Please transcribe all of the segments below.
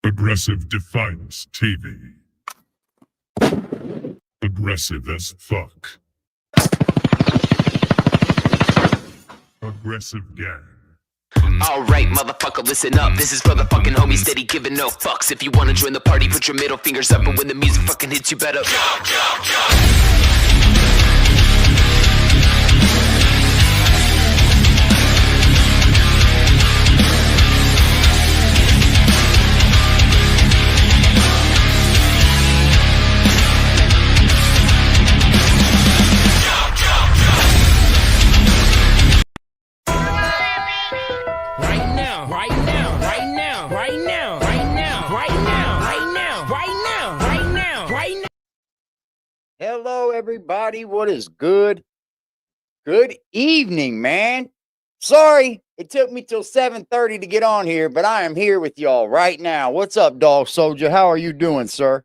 Aggressive Defiance TV. Aggressive as fuck. Aggressive gang. Alright, motherfucker, listen up. This is for the fucking homies steady giving no fucks. If you wanna join the party, put your middle fingers up. And when the music fucking hits, you better jump. Hello, everybody. What is good? Good evening, man. Sorry, it took me till 7:30 to get on here, but I am here with y'all right now. What's up, Dog Soldier? How are you doing, sir?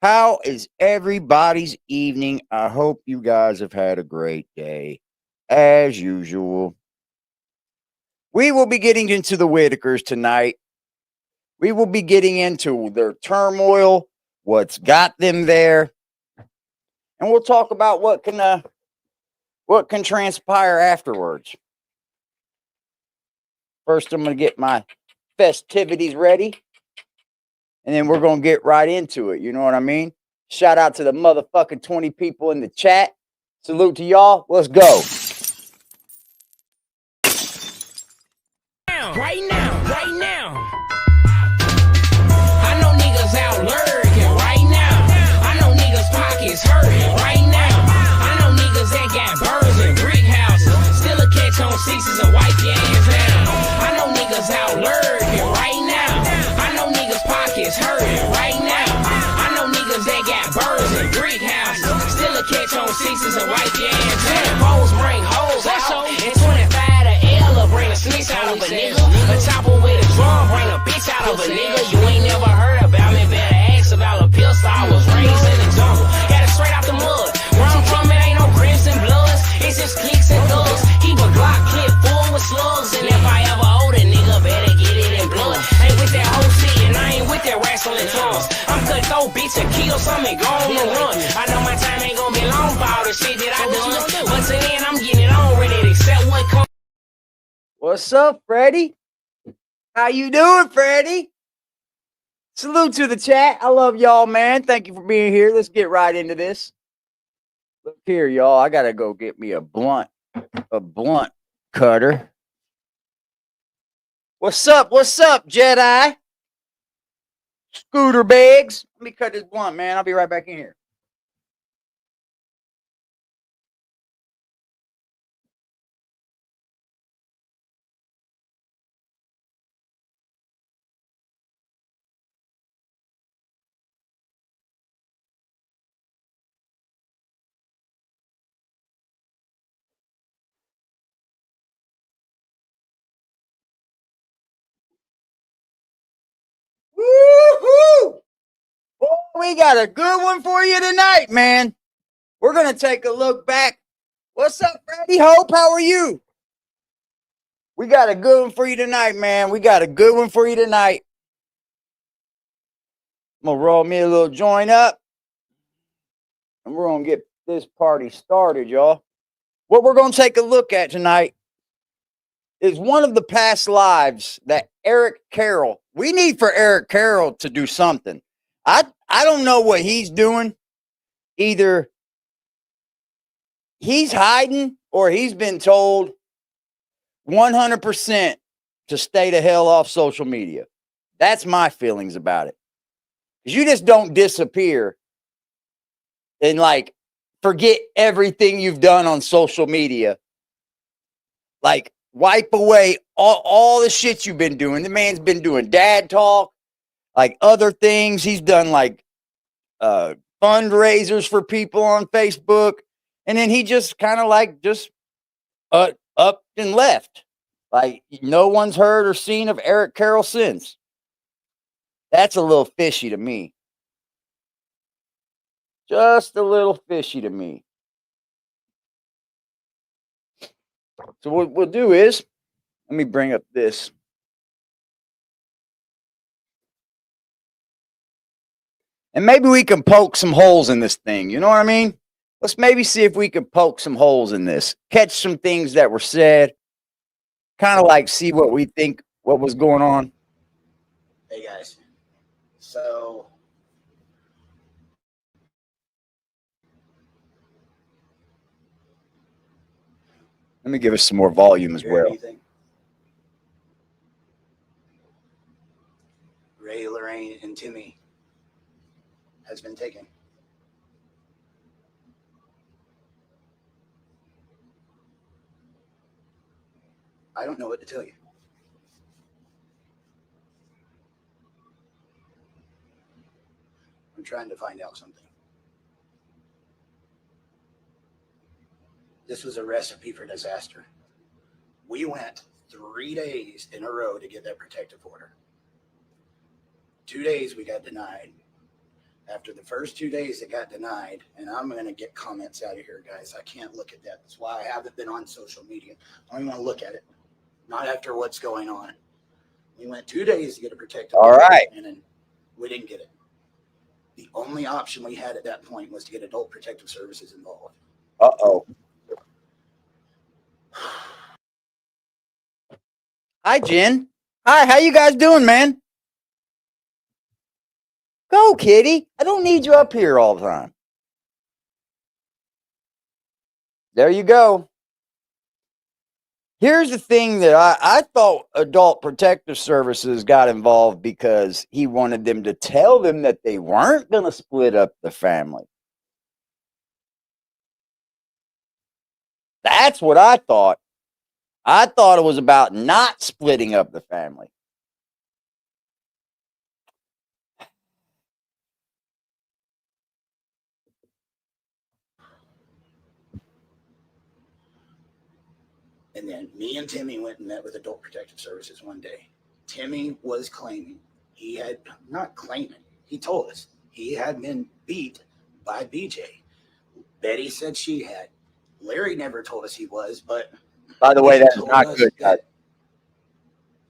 How is everybody's evening? I hope you guys have had a great day, as usual. We will be getting into the Whitakers tonight. We will be getting into their turmoil, what's got them there. And we'll talk about what can transpire afterwards. First, I'm going to get my festivities ready. And then we're going to get right into it. You know what I mean? Shout out to the motherfucking 20 people in the chat. Salute to y'all. Let's go. Right now. I know niggas out lurking right now. I know niggas pockets hurting right now. I know niggas that got birds and brick houses. Still a catch on sixes and wipe your ass down. I know niggas out lurking right now. I know niggas pockets hurting right now. I know niggas that got birds and brick houses. Still a catch on sixes and wipe your ass down. Hoes bring hoes out. And 25 to L bring a snitch out of a nigga. A chopper with a drum bring a bitch out of a nigga. You ain't never heard about me, better ask about a pistol. I was raised in the jungle, got it straight out the mud. Where I'm from, it ain't no crimson bloods, it's just clicks and thugs. Keep a Glock clip full with slugs, and if I ever owe a nigga, better get it in blood. Ain't with that whole shit, and I ain't with that wrestling tongues. I'm cut throw bitch and kill some and go on the run. I know my time ain't gonna be long for all the shit that I done, but till then I'm getting it on ready to accept what comes. What's up, Freddie? How you doing, Freddie? Salute to the chat. I love y'all, man. Thank you for being here. Let's get right into this. Look here, y'all. I gotta go get me a blunt cutter. What's up? What's up, Jedi? Scooter bags. Let me cut this blunt, man. I'll be right back in here. Woo-hoo! Oh, we got a good one for you tonight, man. We're going to take a look back. What's up, Freddie Hope? How are you? We got a good one for you tonight, man. We got a good one for you tonight. I'm going to roll me a little joint up. And we're going to get this party started, y'all. What we're going to take a look at tonight is one of the past lives that Eric Carroll. We need for Eric Carroll to do something. I don't know what he's doing. Either he's hiding or he's been told 100% to stay the hell off social media. That's my feelings about it. Because you just don't disappear and like forget everything you've done on social media. Like wipe away all the shit you've been doing. The man's been doing dad talk, like other things. He's done like fundraisers for people on Facebook. And then he just kind of like just up and left. Like no one's heard or seen of Eric Carroll since. That's a little fishy to me. Just a little fishy to me. So what we'll do is, let me bring up this And maybe we can poke some holes in this thing. You know what I mean? Let's maybe see if we can poke some holes in this, catch some things that were said, kind of like see what we think, what was going on. Hey guys, so Let me give us some more volume as hear well. anything? Ray, Lorraine, and Timmy has been taken. I don't know what to tell you. I'm trying to find out something. This was a recipe for disaster. We went 3 days in a row to get that protective order. 2 days we got denied. After the first 2 days it got denied, and I'm going to get comments out of here, guys. I can't look at that. That's why I haven't been on social media. I don't even want to look at it. Not after what's going on. We went 2 days to get a protective order, and then we didn't get it. The only option we had at that point was to get adult protective services involved. Uh-oh. Hi, Jen. Hi, how you guys doing, man? Go, kitty. I don't need you up here all the time. There you go. Here's the thing that I thought Adult Protective Services got involved because he wanted them to tell them that they weren't going to split up the family. That's what I thought. I thought it was about not splitting up the family. And then me and Timmy went and met with Adult Protective Services one day. Timmy was claiming he had, not claiming, he told us he had been beat by BJ. Betty said she had. Larry never told us he was, but by the way, that's not good, guys.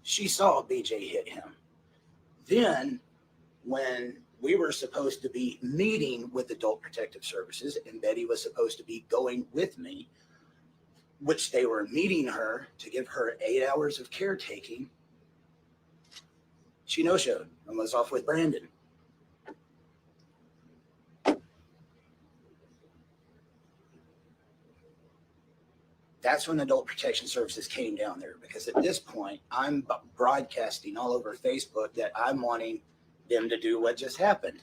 She saw BJ hit him. Then, when we were supposed to be meeting with Adult Protective Services, and Betty was supposed to be going with me, which they were meeting her to give her 8 hours of caretaking, she no-showed and was off with Brandon. That's when Adult Protection Services came down there, because at this point, I'm broadcasting all over Facebook that I'm wanting them to do what just happened.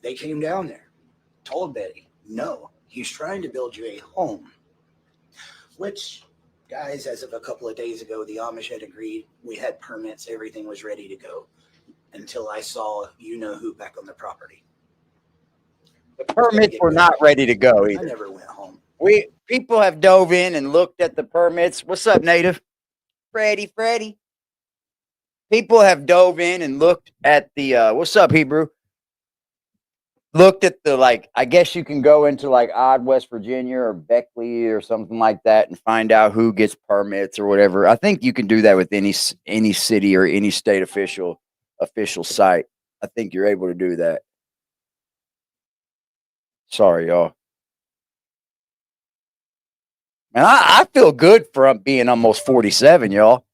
They came down there, told Betty, no, he's trying to build you a home. Which, guys, as of a couple of days ago, the Amish had agreed. We had permits. Everything was ready to go until I saw you-know-who back on the property. The permits were not ready to go either. I never went home. People have dove in and looked at the permits. What's up, Native? Freddie. People have dove in and looked at the, what's up, Hebrew? Looked at the, like, I guess you can go into like Odd West Virginia or Beckley or something like that and find out who gets permits or whatever. I think you can do that with any city or any state official site. I think you're able to do that. Sorry, y'all. Man, I feel good for being almost 47, y'all.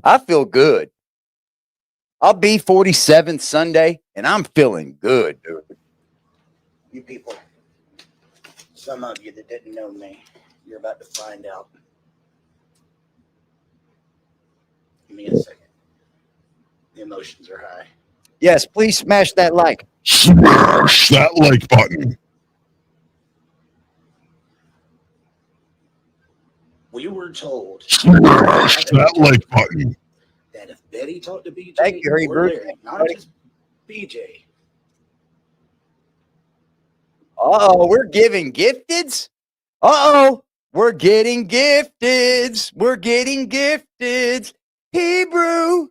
I feel good. I'll be 47 Sunday, and I'm feeling good, dude. You people, some of you that didn't know me, you're about to find out. Give me a second. The emotions are high. Yes, please smash that like. Smash that like button. We were told Smash that like button. that if Betty talked to BJ, Thank you, or Hebrew. Larry, not just BJ. Uh-oh, we're giving gifteds? Uh-oh, we're getting gifteds. We're getting gifteds. Hebrew,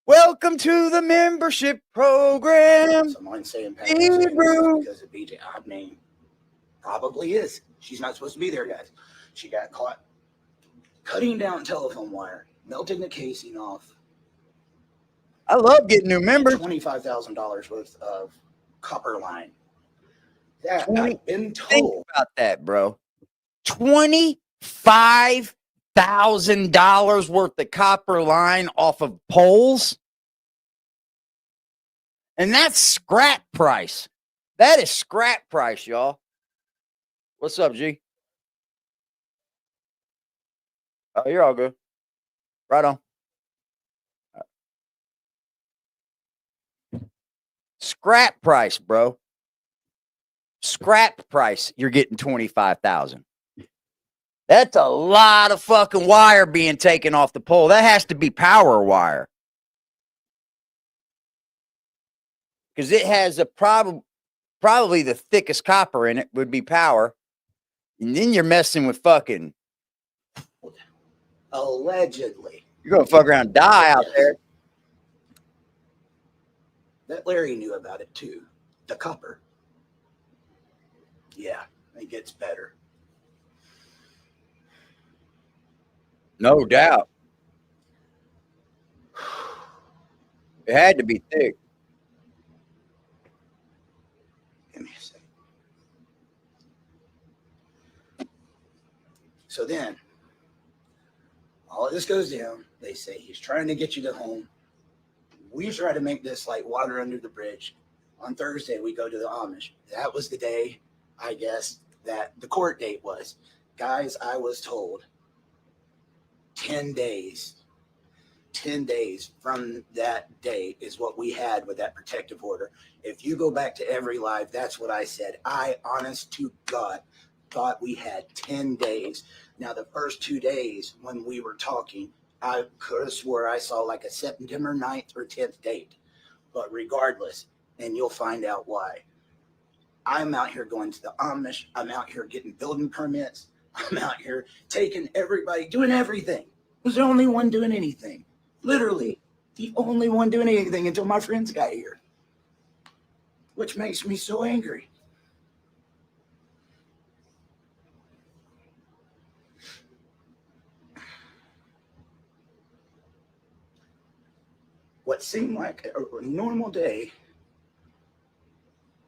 welcome to the membership program. Someone saying Hebrew. because of BJ. I mean, probably is. She's not supposed to be there, guys. She got caught cutting down telephone wire, melting the casing off. I love getting new members. $25,000 worth of copper line. That 20 I've been Think told. about that, bro. $25,000 worth of copper line off of poles. And that's scrap price. That is scrap price, y'all. What's up, G? Oh, you're all good. Right on. Scrap price, bro. Scrap price. You're getting 25,000. That's a lot of fucking wire being taken off the pole. That has to be power wire. Because it has a probably the thickest copper in it would be power. And then you're messing with fucking. Allegedly. You're going to fuck around and die out Yes. there. That Larry knew about it too. The copper. Yeah, it gets better. No doubt. It had to be thick. Give me a second. So then, all of this goes down. They say he's trying to get you to home. We try to make this like water under the bridge. On Thursday, we go to the Amish. That was the day, I guess, that the court date was. Guys, I was told 10 days. 10 days from that day is what we had with that protective order. If you go back to every live, that's what I said. I, honest to God, thought we had 10 days. Now, the first 2 days when we were talking, I could have swore I saw like a September 9th or 10th date. But regardless, and you'll find out why. I'm out here going to the Amish. I'm out here getting building permits. I'm out here taking everybody, doing everything. I was the only one doing anything. Literally, the only one doing anything until my friends got here. Which makes me so angry. What seemed like a normal day,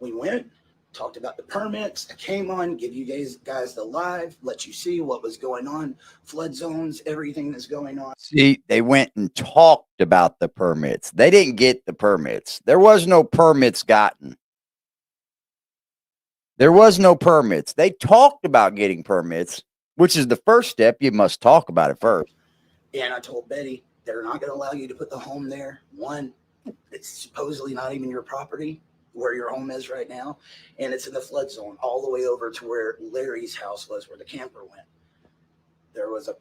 we went, talked about the permits. I came on, give you guys the live, let you see what was going on, flood zones, everything that's going on. See, they went and talked about the permits. They didn't get the permits. There was no permits gotten. There was no permits. They talked about getting permits, which is the first step. You must talk about it first. And I told Betty, they're not going to allow you to put the home there. One, it's supposedly not even your property where your home is right now. And it's in the flood zone all the way over to where Larry's house was, where the camper went. There was a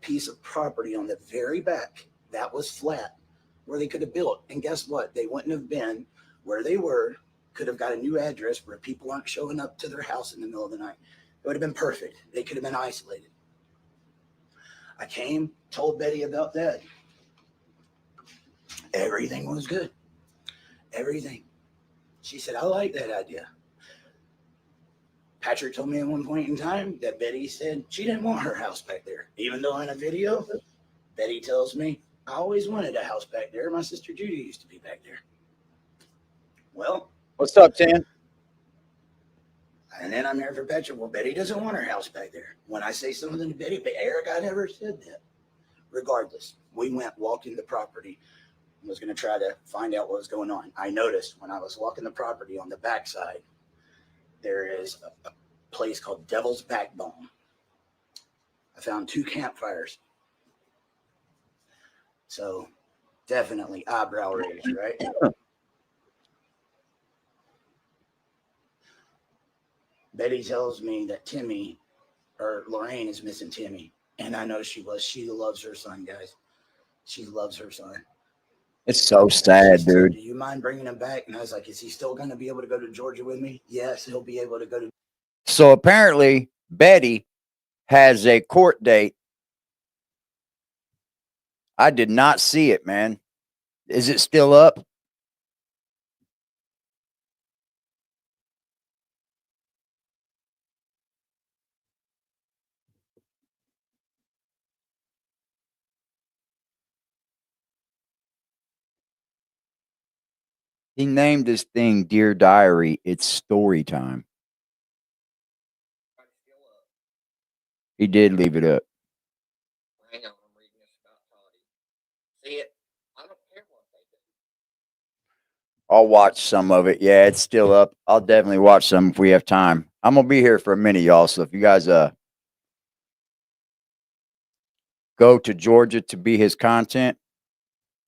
piece of property on the very back that was flat where they could have built. And guess what? They wouldn't have been where they were, could have got a new address where people aren't showing up to their house in the middle of the night. It would have been perfect. They could have been isolated. I came, told Betty about that. Everything was good. Everything. She said, I like that idea. Patrick told me at one point in time that Betty said she didn't want her house back there. Even though in a video, Betty tells me, I always wanted a house back there. My sister Judy used to be back there. Well, What's up, Tim? and then I'm here for Patrick. Well, Betty doesn't want her house back there. When I say something to Betty, but Eric, I never said that. Regardless, we walked in the property and was going to try to find out what was going on. I noticed when I was walking the property on the backside, there is a place called Devil's Backbone. I found 2 campfires. So definitely eyebrow raise, right? Betty tells me that Timmy or Lorraine is missing Timmy. And I know she was. She loves her son, guys. She loves her son. It's so sad, She said, dude. do you mind bringing him back? And I was like, is he still going to be able to go to Georgia with me? Yes, he'll be able to go to. So apparently, Betty has a court date. I did not see it, man. Is it still up? He named this thing Dear Diary. It's story time. He did leave it up. Hang on, I'm reading this about Toddy. See it? I don't care what they do. I'll watch some of it. Yeah, it's still up. I'll definitely watch some if we have time. I'm gonna be here for a minute, y'all. So if you guys go to Georgia to be his content,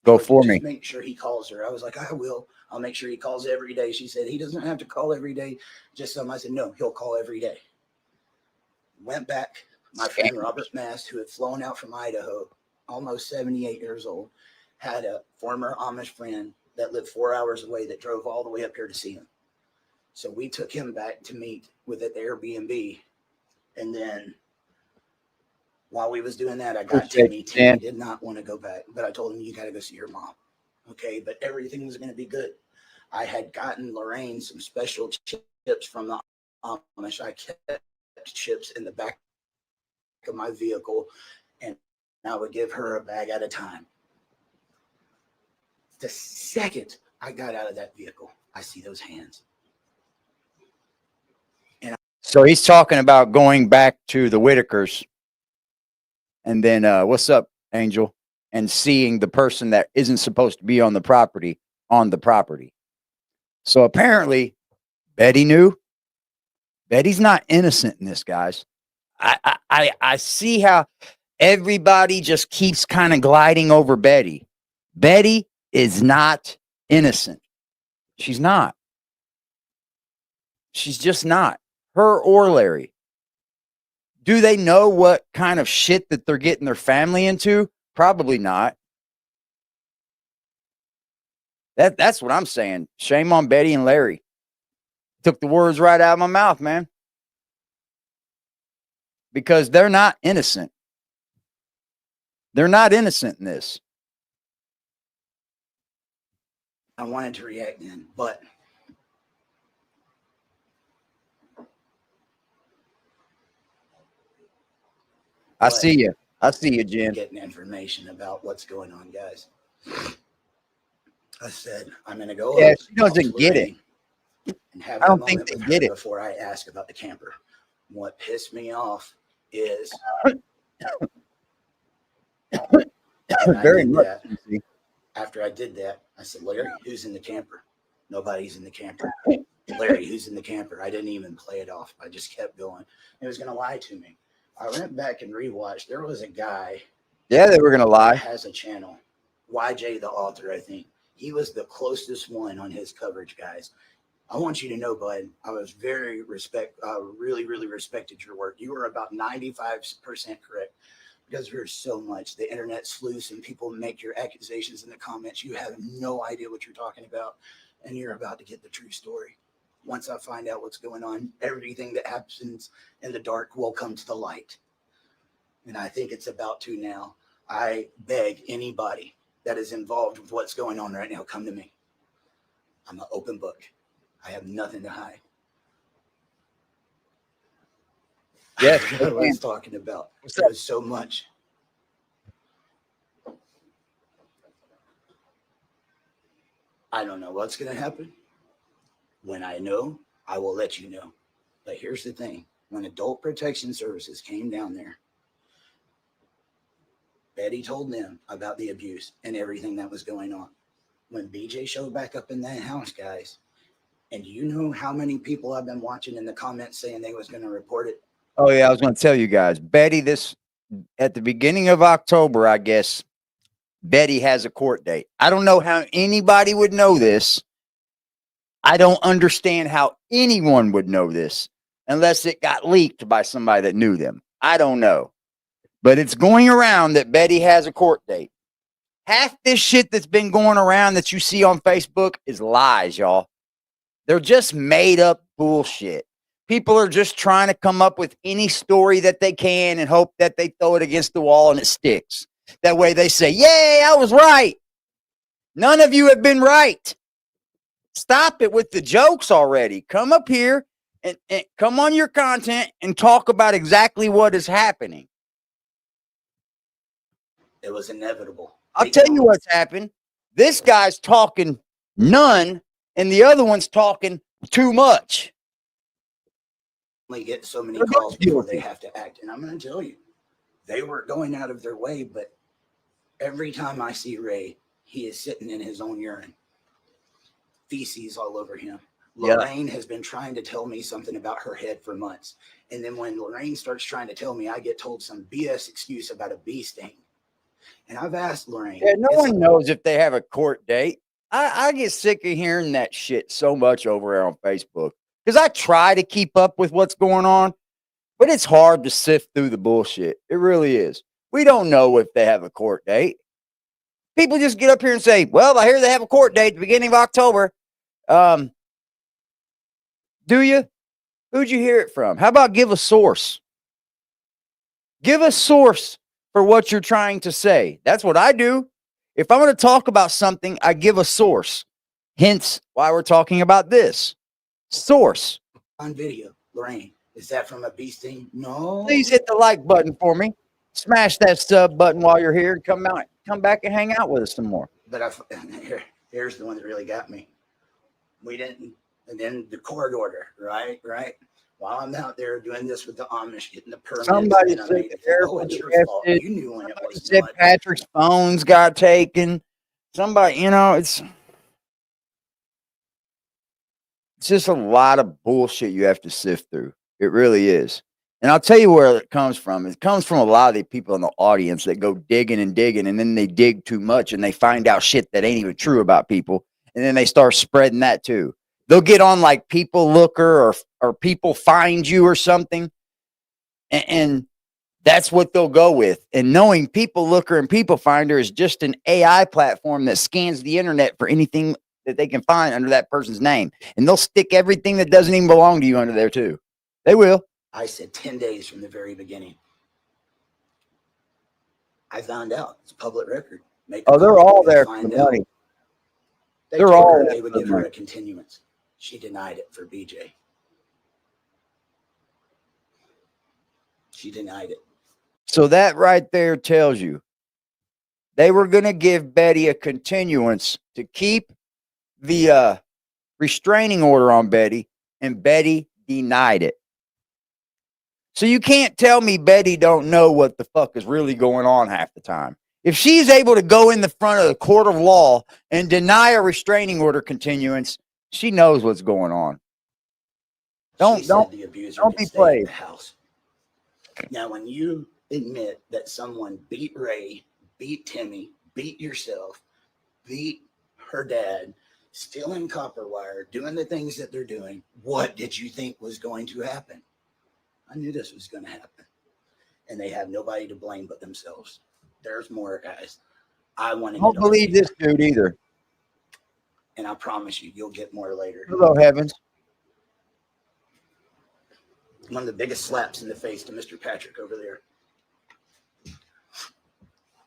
go for Just me. make sure he calls her. I was like, I will. I'll make sure he calls every day. She said he doesn't have to call every day. Just some. I said, no, he'll call every day. Went back. My friend Robert Mast, who had flown out from Idaho, almost 78 years old, had a former Amish friend that lived 4 hours away that drove all the way up here to see him. So we took him back to meet with at the Airbnb. And then while we was doing that, I got Timmy. Timmy did not want to go back, but I told him, you got to go see your mom. Okay, but everything was going to be good. I had gotten Lorraine some special chips from the Amish. I kept chips in the back of my vehicle, and I would give her a bag at a time. The second I got out of that vehicle, I see those hands. So he's talking about going back to the Whitakers, and then what's up, Angel, and seeing the person that isn't supposed to be on the property on the property. So apparently, Betty knew. Betty's not innocent in this, guys. I see how everybody just keeps kind of gliding over Betty. Betty is not innocent. She's not. She's just not. Her or Larry. Do they know what kind of shit that they're getting their family into? Probably not. That's what I'm saying. Shame on Betty and Larry. Took the words right out of my mouth, man. Because they're not innocent. They're not innocent in this. I wanted to react then, but I see you. I see you, Jen. Getting information about what's going on, guys. I said, I'm going to go. Yeah, she doesn't get it. And have I don't think they get it before I ask about the camper. What pissed me off is very much. After I did that, I said, Larry, who's in the camper? Nobody's in the camper. Larry, who's in the camper? I didn't even play it off. I just kept going. It was going to lie to me. I went back and rewatched. There was a guy. Yeah, they were going to lie. Has a channel. YJ, the author, I think. He was the closest one on his coverage, guys. I want you to know, bud, I was really respected your work. You were about 95% correct because there's so much. The internet's loose and people make your accusations in the comments. You have no idea what you're talking about, and you're about to get the true story. Once I find out what's going on, everything that happens in the dark will come to the light. And I think it's about to now. I beg anybody that is involved with what's going on right now, come to me. I'm an open book. I have nothing to hide. Yes, I forgot what I was talking about. There's so much. I don't know what's going to happen. When I know, I will let you know. But here's the thing. When Adult Protection Services came down there, Betty told them about the abuse and everything that was going on. When BJ showed back up in that house, guys, and you know how many people I've been watching in the comments saying they was going to report it? Oh, yeah, I was going to tell you guys. Betty, at the beginning of October, I guess, Betty has a court date. I don't know how anybody would know this. I don't understand how anyone would know this unless it got leaked by somebody that knew them. I don't know. But it's going around that Betty has a court date. Half this shit that's been going around that you see on Facebook is lies, y'all. They're just made up bullshit. People are just trying to come up with any story that they can and hope that they throw it against the wall and it sticks. That way they say, yay, I was right. None of you have been right. Stop it with the jokes already. Come up here and come on your content and talk about exactly what is happening. It was inevitable. I'll tell you what's happened. This guy's talking none and the other one's talking too much. Only get so many They're calls both before they guilty. have to act. And I'm going to tell you, they were going out of their way, but every time I see Ray, he is sitting in his own urine, feces all over him. Yeah. Lorraine has been trying to tell me something about her head for months. And then when Lorraine starts trying to tell me, I get told some BS excuse about a bee sting. And I've asked Lorraine. Yeah, no one knows if they have a court date. I get sick of hearing that shit so much over there on Facebook because I try to keep up with what's going on, but it's hard to sift through the bullshit. It really is. We don't know if they have a court date. People just get up here and say, well, I hear they have a court date at the beginning of October. Do you? Who'd you hear it from? How about give a source? Give a source for what you're trying to say. That's what I do. If I'm going to talk about something, I give a source. Hence why we're talking about this. Source. On video, Lorraine, is that from a bee sting? No. Please hit the like button for me. Smash that sub button while you're here and come back and hang out with us some more. But here's the one that really got me. We didn't, and then the court order, right? While I'm out there doing this with the Amish, getting the permit. Somebody said it's your fault. You knew when it was. Said Patrick's phones got taken. Somebody, it's just a lot of bullshit you have to sift through. It really is. And I'll tell you where it comes from. It comes from a lot of the people in the audience that go digging and digging, and then they dig too much and they find out shit that ain't even true about people. And then they start spreading that too. They'll get on like People Looker or People Find You or something. And that's what they'll go with. And knowing People Looker and People Finder is just an AI platform that scans the internet for anything that they can find under that person's name. And they'll stick everything that doesn't even belong to you under there too. They will. I said 10 days from the very beginning. I found out. It's public record. They're all there for the money. They're all they would give her a continuance. She denied it for BJ. She denied it. So that right there tells you they were going to give Betty a continuance to keep the restraining order on Betty, and Betty denied it. So you can't tell me Betty don't know what the fuck is really going on half the time. If she's able to go in the front of the court of law and deny a restraining order continuance, she knows what's going on. Don't be played. House. Now, when you admit that someone beat Ray, beat Timmy, beat yourself, beat her dad, stealing copper wire, doing the things that they're doing, what did you think was going to happen? I knew this was going to happen. And they have nobody to blame but themselves. There's more, guys. I don't believe this dude either. And I promise you, you'll get more later. Hello, heavens. One of the biggest slaps in the face to Mr. Patrick over there.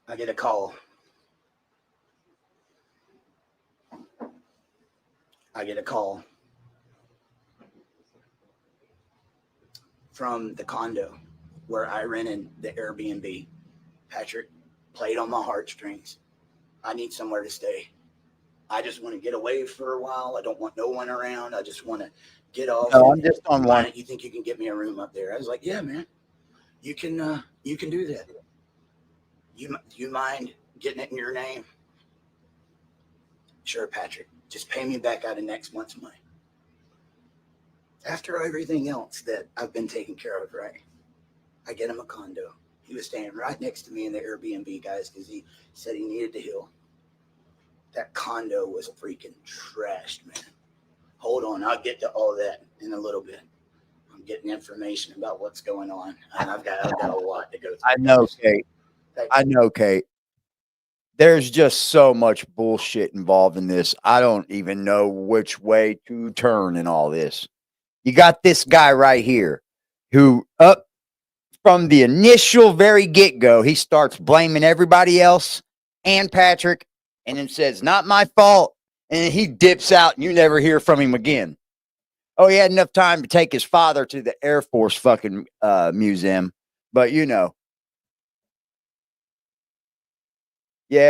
I get a call. From the condo where I rented the Airbnb. Patrick played on my heartstrings. I need somewhere to stay. I just want to get away for a while. I don't want no one around. I just want to get off. No, I'm just on one. You think you can get me a room up there? I was like, yeah, man, you can do that. You mind getting it in your name? Sure, Patrick. Just pay me back out of next month's money. After everything else that I've been taking care of, right? I get him a condo. He was staying right next to me in the Airbnb, guys, because he said he needed to heal. That condo was freaking trashed, man. Hold on, I'll get to all that in a little bit. I'm getting information about what's going on, and I've got a lot to go through. I know, Kate. There's just so much bullshit involved in this. I don't even know which way to turn in all this. You got this guy right here who up from the initial very get-go, he starts blaming everybody else and Patrick and then says, not my fault. And then he dips out and you never hear from him again. Oh, he had enough time to take his father to the Air Force fucking museum. But yeah,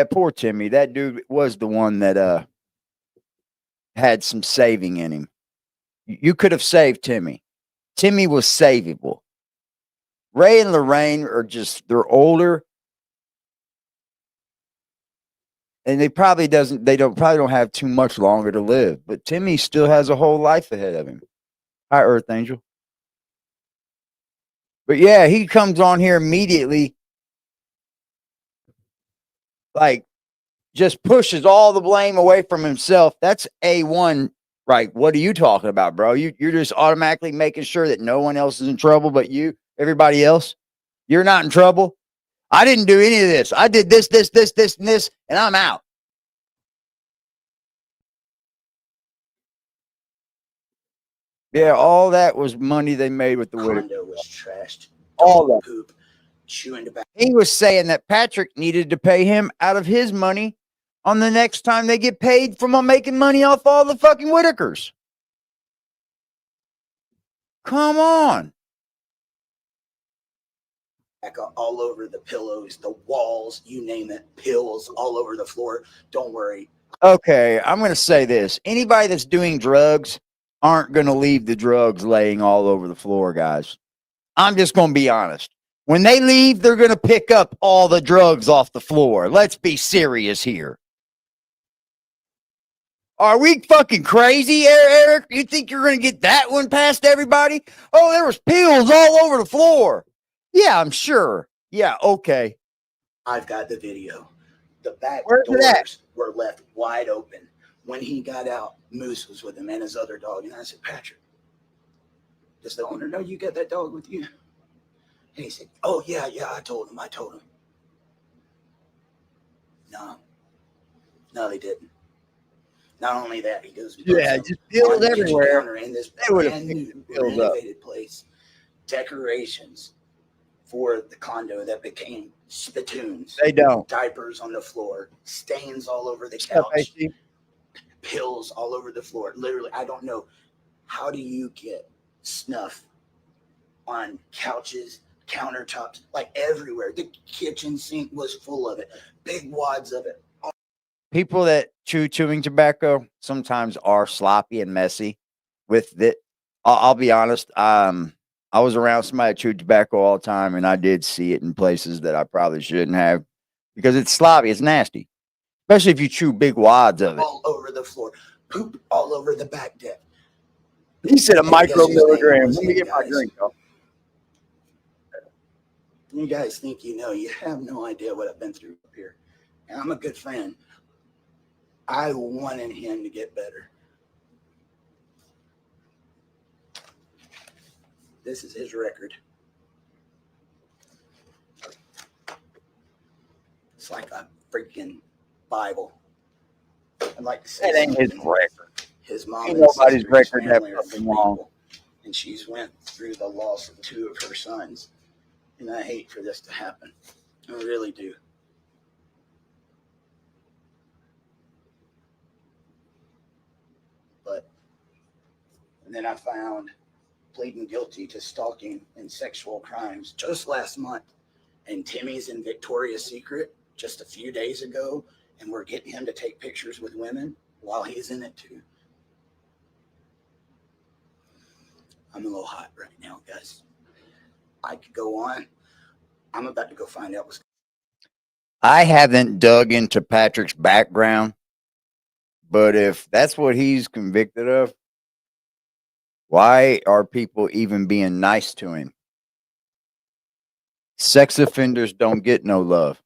poor Timmy. That dude was the one that had some saving in him. You could have saved Timmy. Timmy was savable. Ray and Lorraine are just, they're older. And they probably don't have too much longer to live. But Timmy still has a whole life ahead of him. Hi, Earth Angel. But yeah, he comes on here immediately, like, just pushes all the blame away from himself. That's A1, right? What are you talking about, bro? You're just automatically making sure that no one else is in trouble but you, everybody else. You're not in trouble. I didn't do any of this. I did this, and this, and I'm out. Yeah, all that was money they made with the Whitaker. Condo was trashed. All Dog that. poop, chewing tobacco. He was saying that Patrick needed to pay him out of his money on the next time they get paid from making money off all the fucking Whitakers. Come on. All over the pillows, the walls, you name it, pills all over the floor. Don't worry. Okay, I'm going to say this. Anybody that's doing drugs aren't going to leave the drugs laying all over the floor, guys. I'm just going to be honest. When they leave, they're going to pick up all the drugs off the floor. Let's be serious here. Are we fucking crazy, Eric? You think you're going to get that one past everybody? Oh, there was pills all over the floor. Yeah, I'm sure. Yeah, okay. I've got the video. The back Where's it at? doors were left wide open. When he got out, Moose was with him and his other dog. And I said, Patrick, does the owner know you got that dog with you? And he said, oh, yeah, I told him. No, they didn't. Not only that, he goes, Yeah, just pills everywhere. In this They would have brand picked new the pills up. renovated place, decorations for the condo that became spittoons. They don't. Diapers on the floor, stains all over the Stuff I couch, see. pills all over the floor. Literally, I don't know. How do you get snuff on couches, countertops, like everywhere? The kitchen sink was full of it, big wads of it. People that chewing tobacco sometimes are sloppy and messy with it. I'll be honest. I was around somebody that chewed tobacco all the time, and I did see it in places that I probably shouldn't have because it's sloppy. It's nasty, especially if you chew big wads of it. All over the floor, poop all over the back deck. He said a And guess whose name micromilligram. was Let me in, get my guys? drink, y'all. You guys think you know. You have no idea what I've been through up here. And I'm a good friend. I wanted him to get better. This is his record. It's like a freaking Bible. I'd like to say That ain't his something. record. His mom Ain't and nobody's sister's record have family are something wrong. people, and she's went through the loss of 2 of her sons. And I hate for this to happen. I really do. And then I found pleading guilty to stalking and sexual crimes just last month. And Timmy's in Victoria's Secret just a few days ago, and we're getting him to take pictures with women while he's in it too. I'm a little hot right now, guys. I could go on. I'm about to go find out what's. I haven't dug into Patrick's background, but if that's what he's convicted of, why are people even being nice to him? Sex offenders don't get no love.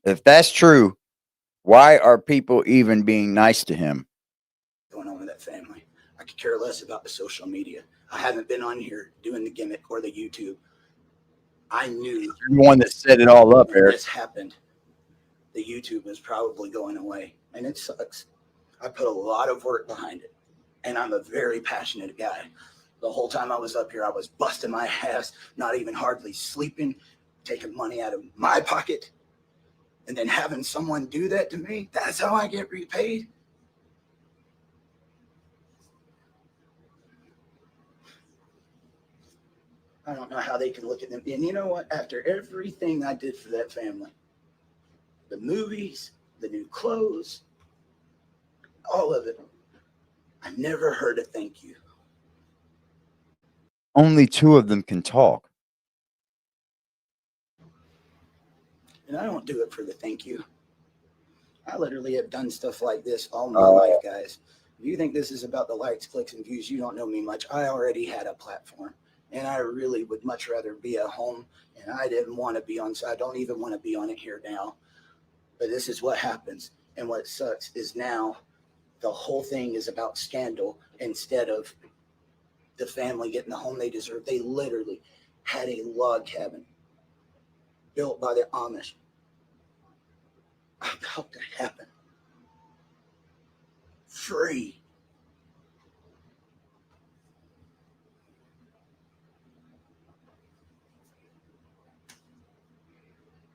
If that's true, why are people even being nice to him? Going on with that family. I could care less about the social media. I haven't been on here doing the gimmick or the YouTube. I knew You're the one that set it all up, when Eric. this happened, the YouTube was probably going away, and it sucks. I put a lot of work behind it, and I'm a very passionate guy. The whole time I was up here, I was busting my ass, not even hardly sleeping, taking money out of my pocket, and then having someone do that to me. That's how I get repaid. I don't know how they can look at them. And you know what? After everything I did for that family, the movies, the new clothes, all of it. I never heard a thank you. Only two of them can talk. And I don't do it for the thank you. I literally have done stuff like this all my life, guys. If you think this is about the likes, clicks, and views, you don't know me much. I already had a platform, and I really would much rather be at home, and I didn't want to be on, so I don't even want to be on it here now. But this is what happens. And what sucks is now the whole thing is about scandal instead of the family getting the home they deserve. They literally had a log cabin built by the Amish about to happen. Free.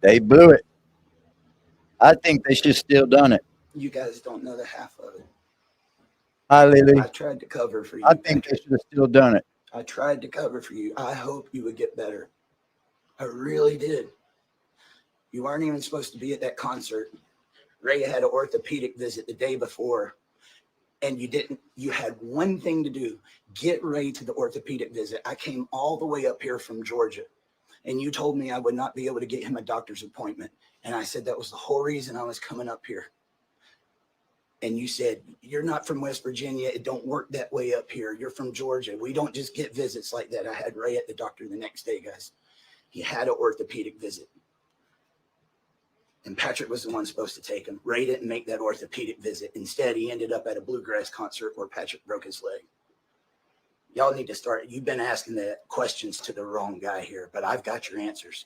They blew it. I think they should still done it. You guys don't know the half of it. Hi, Lily. I tried to cover for you. I think they should have still done it. I tried to cover for you. I hope you would get better. I really did. You aren't even supposed to be at that concert. Ray had an orthopedic visit the day before, and you didn't. You had one thing to do: get Ray to the orthopedic visit. I came all the way up here from Georgia, and you told me I would not be able to get him a doctor's appointment. And I said that was the whole reason I was coming up here. And you said, you're not from West Virginia. It don't work that way up here. You're from Georgia. We don't just get visits like that. I had Ray at the doctor the next day, guys. He had an orthopedic visit. And Patrick was the one supposed to take him. Ray didn't make that orthopedic visit. Instead, he ended up at a bluegrass concert where Patrick broke his leg. Y'all need to start. You've been asking the questions to the wrong guy here, but I've got your answers.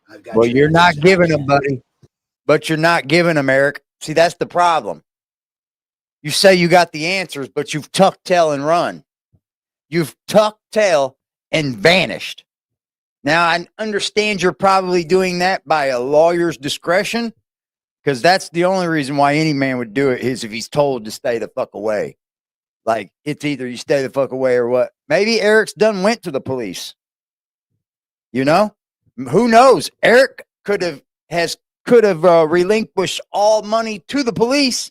I've got. Well, you're not giving them, buddy. But you're not giving them, Eric. See, that's the problem. You say you got the answers, but you've tucked tail and run. You've tucked tail and vanished. Now, I understand you're probably doing that by a lawyer's discretion, because that's the only reason why any man would do it is if he's told to stay the fuck away. Like, it's either you stay the fuck away or what. Maybe Eric's done went to the police. You know? Who knows? Eric could have relinquished all money to the police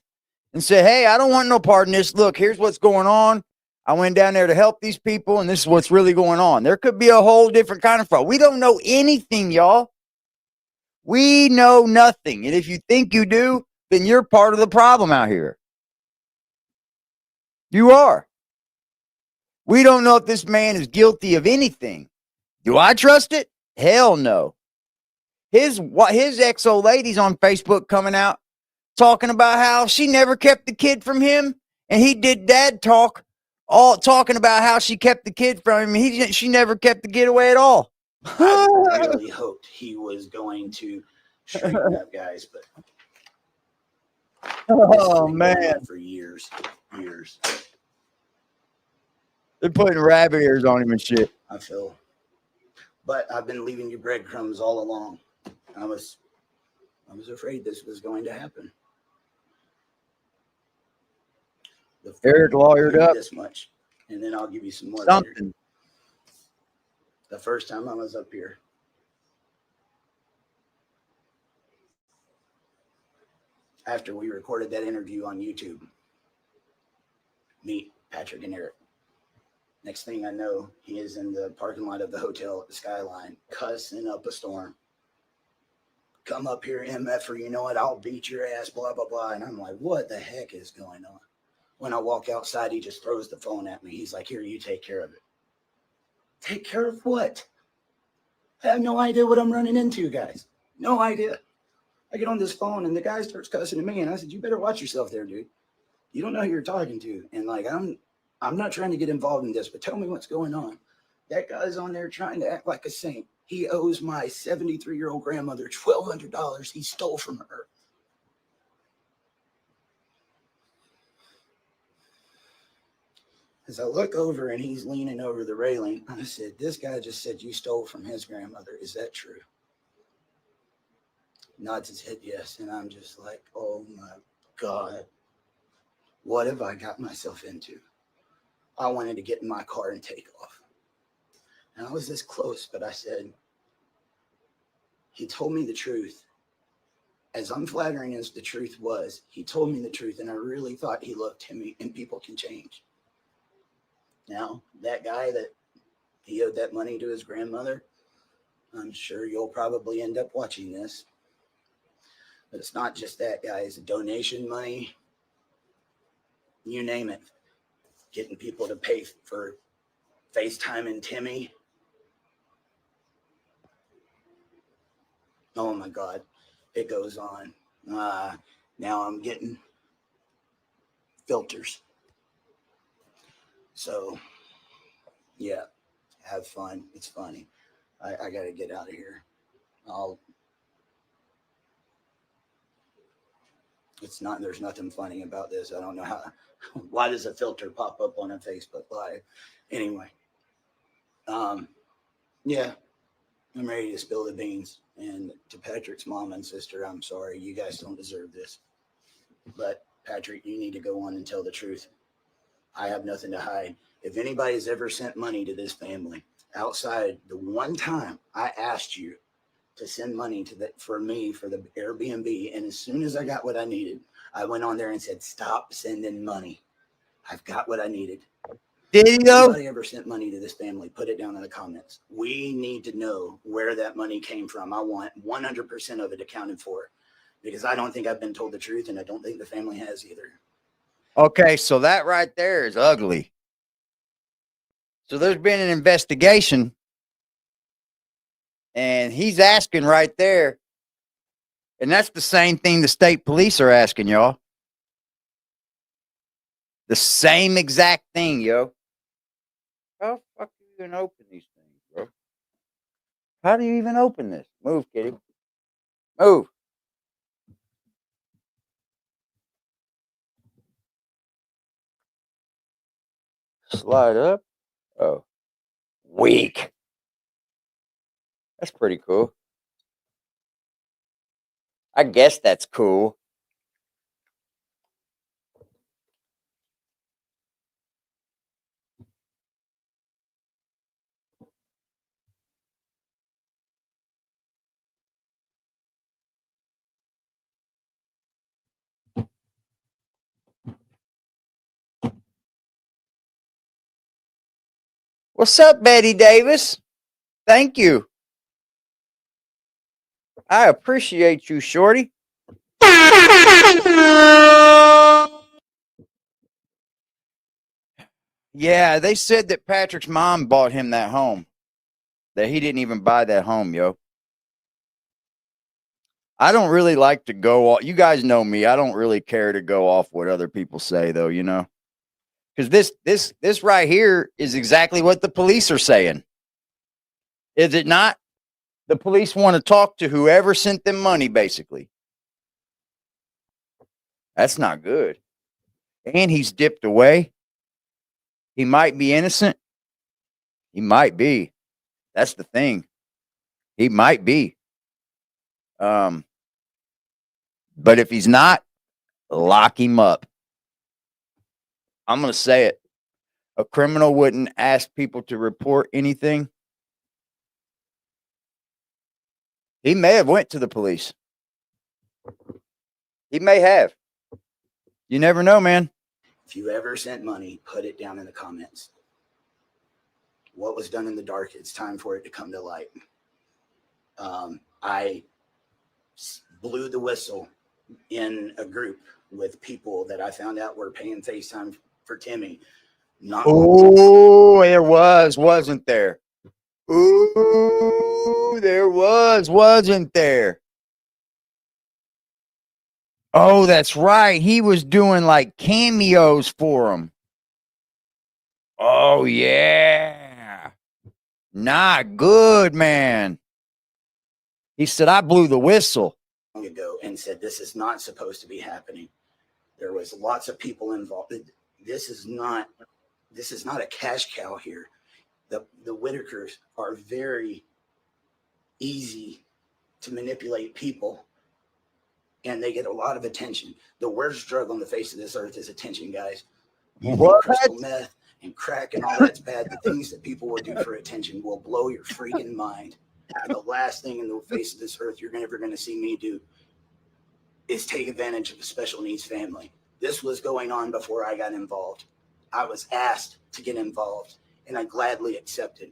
and said, hey, I don't want no part in this. Look, here's what's going on. I went down there to help these people, and this is what's really going on. There could be a whole different kind of fraud. We don't know anything, y'all. We know nothing. And if you think you do, then you're part of the problem out here. You are. We don't know if this man is guilty of anything. Do I trust it? Hell no. His ex-old lady's on Facebook coming out talking about how she never kept the kid from him, and he did dad talk, all talking about how she kept the kid from him. She never kept the kid away at all. I really hoped he was going to straighten up, guys, but oh man, for years. They're putting rabbit ears on him and shit. I feel, but I've been leaving you breadcrumbs all along. I was afraid this was going to happen. Eric lawyered up this much, and then I'll give you some more. Something. Later. The first time I was up here, after we recorded that interview on YouTube, meet Patrick and Eric. Next thing I know, he is in the parking lot of the hotel at the Skyline, cussing up a storm. Come up here, MF, you know what? I'll beat your ass, blah, blah, blah. And I'm like, what the heck is going on? When I walk outside, he just throws the phone at me. He's like, here, you take care of it. Take care of what? I have no idea what I'm running into, guys. No idea. I get on this phone and the guy starts cussing at me. And I said, you better watch yourself there, dude. You don't know who you're talking to. And like, I'm not trying to get involved in this, but tell me what's going on. That guy's on there trying to act like a saint. He owes my 73-year-old grandmother $1,200 he stole from her. As I look over and he's leaning over the railing, I said, this guy just said you stole from his grandmother. Is that true? Nods his head yes. And I'm just like, oh my God. What have I got myself into? I wanted to get in my car and take off. And I was this close, but I said, he told me the truth. as unflattering as the truth was, he told me the truth, and I really thought he loved me, and people can change. Now, that guy that he owed that money to his grandmother, I'm sure you'll probably end up watching this. But it's not just that, guys. Donation money, you name it. Getting people to pay for FaceTime and Timmy. Oh my God, it goes on. Now I'm getting filters. So, yeah, have fun. It's funny. I got to get out of here. There's nothing funny about this. I don't know why does a filter pop up on a Facebook Live? Anyway, yeah, I'm ready to spill the beans. And to Patrick's mom and sister, I'm sorry. You guys don't deserve this. But Patrick, you need to go on and tell the truth. I have nothing to hide. If anybody's ever sent money to this family outside the one time I asked you to send money for the Airbnb, and as soon as I got what I needed, I went on there and said, stop sending money. I've got what I needed. Did he though? Anybody ever sent money to this family? Put it down in the comments. We need to know where that money came from. I want 100% of it accounted for, because I don't think I've been told the truth, and I don't think the family has either. Okay, so that right there is ugly. So there's been an investigation, and he's asking right there, and that's the same thing the state police are asking, y'all. The same exact thing, yo. How the fuck do you even open these things, bro? How do you even open this? Move, kitty. Move. Slide up. Oh. Weak. That's pretty cool. I guess that's cool. What's up, Betty Davis? Thank you. I appreciate you, Shorty. Yeah, they said that Patrick's mom bought him that home. That he didn't even buy that home, yo. I don't really like to go off. You guys know me. I don't really care to go off what other people say, though, you know. Because this right here is exactly what the police are saying. Is it not? The police want to talk to whoever sent them money, basically. That's not good. And he's dipped away. He might be innocent. He might be. That's the thing. He might be. But if he's not, lock him up. I'm going to say it. A criminal wouldn't ask people to report anything. He may have went to the police. He may have. You never know, man. If you ever sent money, put it down in the comments. What was done in the dark, it's time for it to come to light. I blew the whistle in a group with people that I found out were paying FaceTime for Timmy. Oh, there was, wasn't there? Ooh, there was, wasn't there? Oh, that's right. He was doing like cameos for him. Oh, yeah. Not good, man. He said, I blew the whistle. Ago and said, this is not supposed to be happening. There was lots of people involved. This is not a cash cow here. The Whitakers are very easy to manipulate people, and they get a lot of attention. The worst drug on the face of this earth is attention, guys. You think crystal meth and crack and all that's bad. The things that people will do for attention will blow your freaking mind. And the last thing in the face of this earth you're ever going to see me do is take advantage of a special needs family. This was going on before I got involved. I was asked to get involved, and I gladly accepted.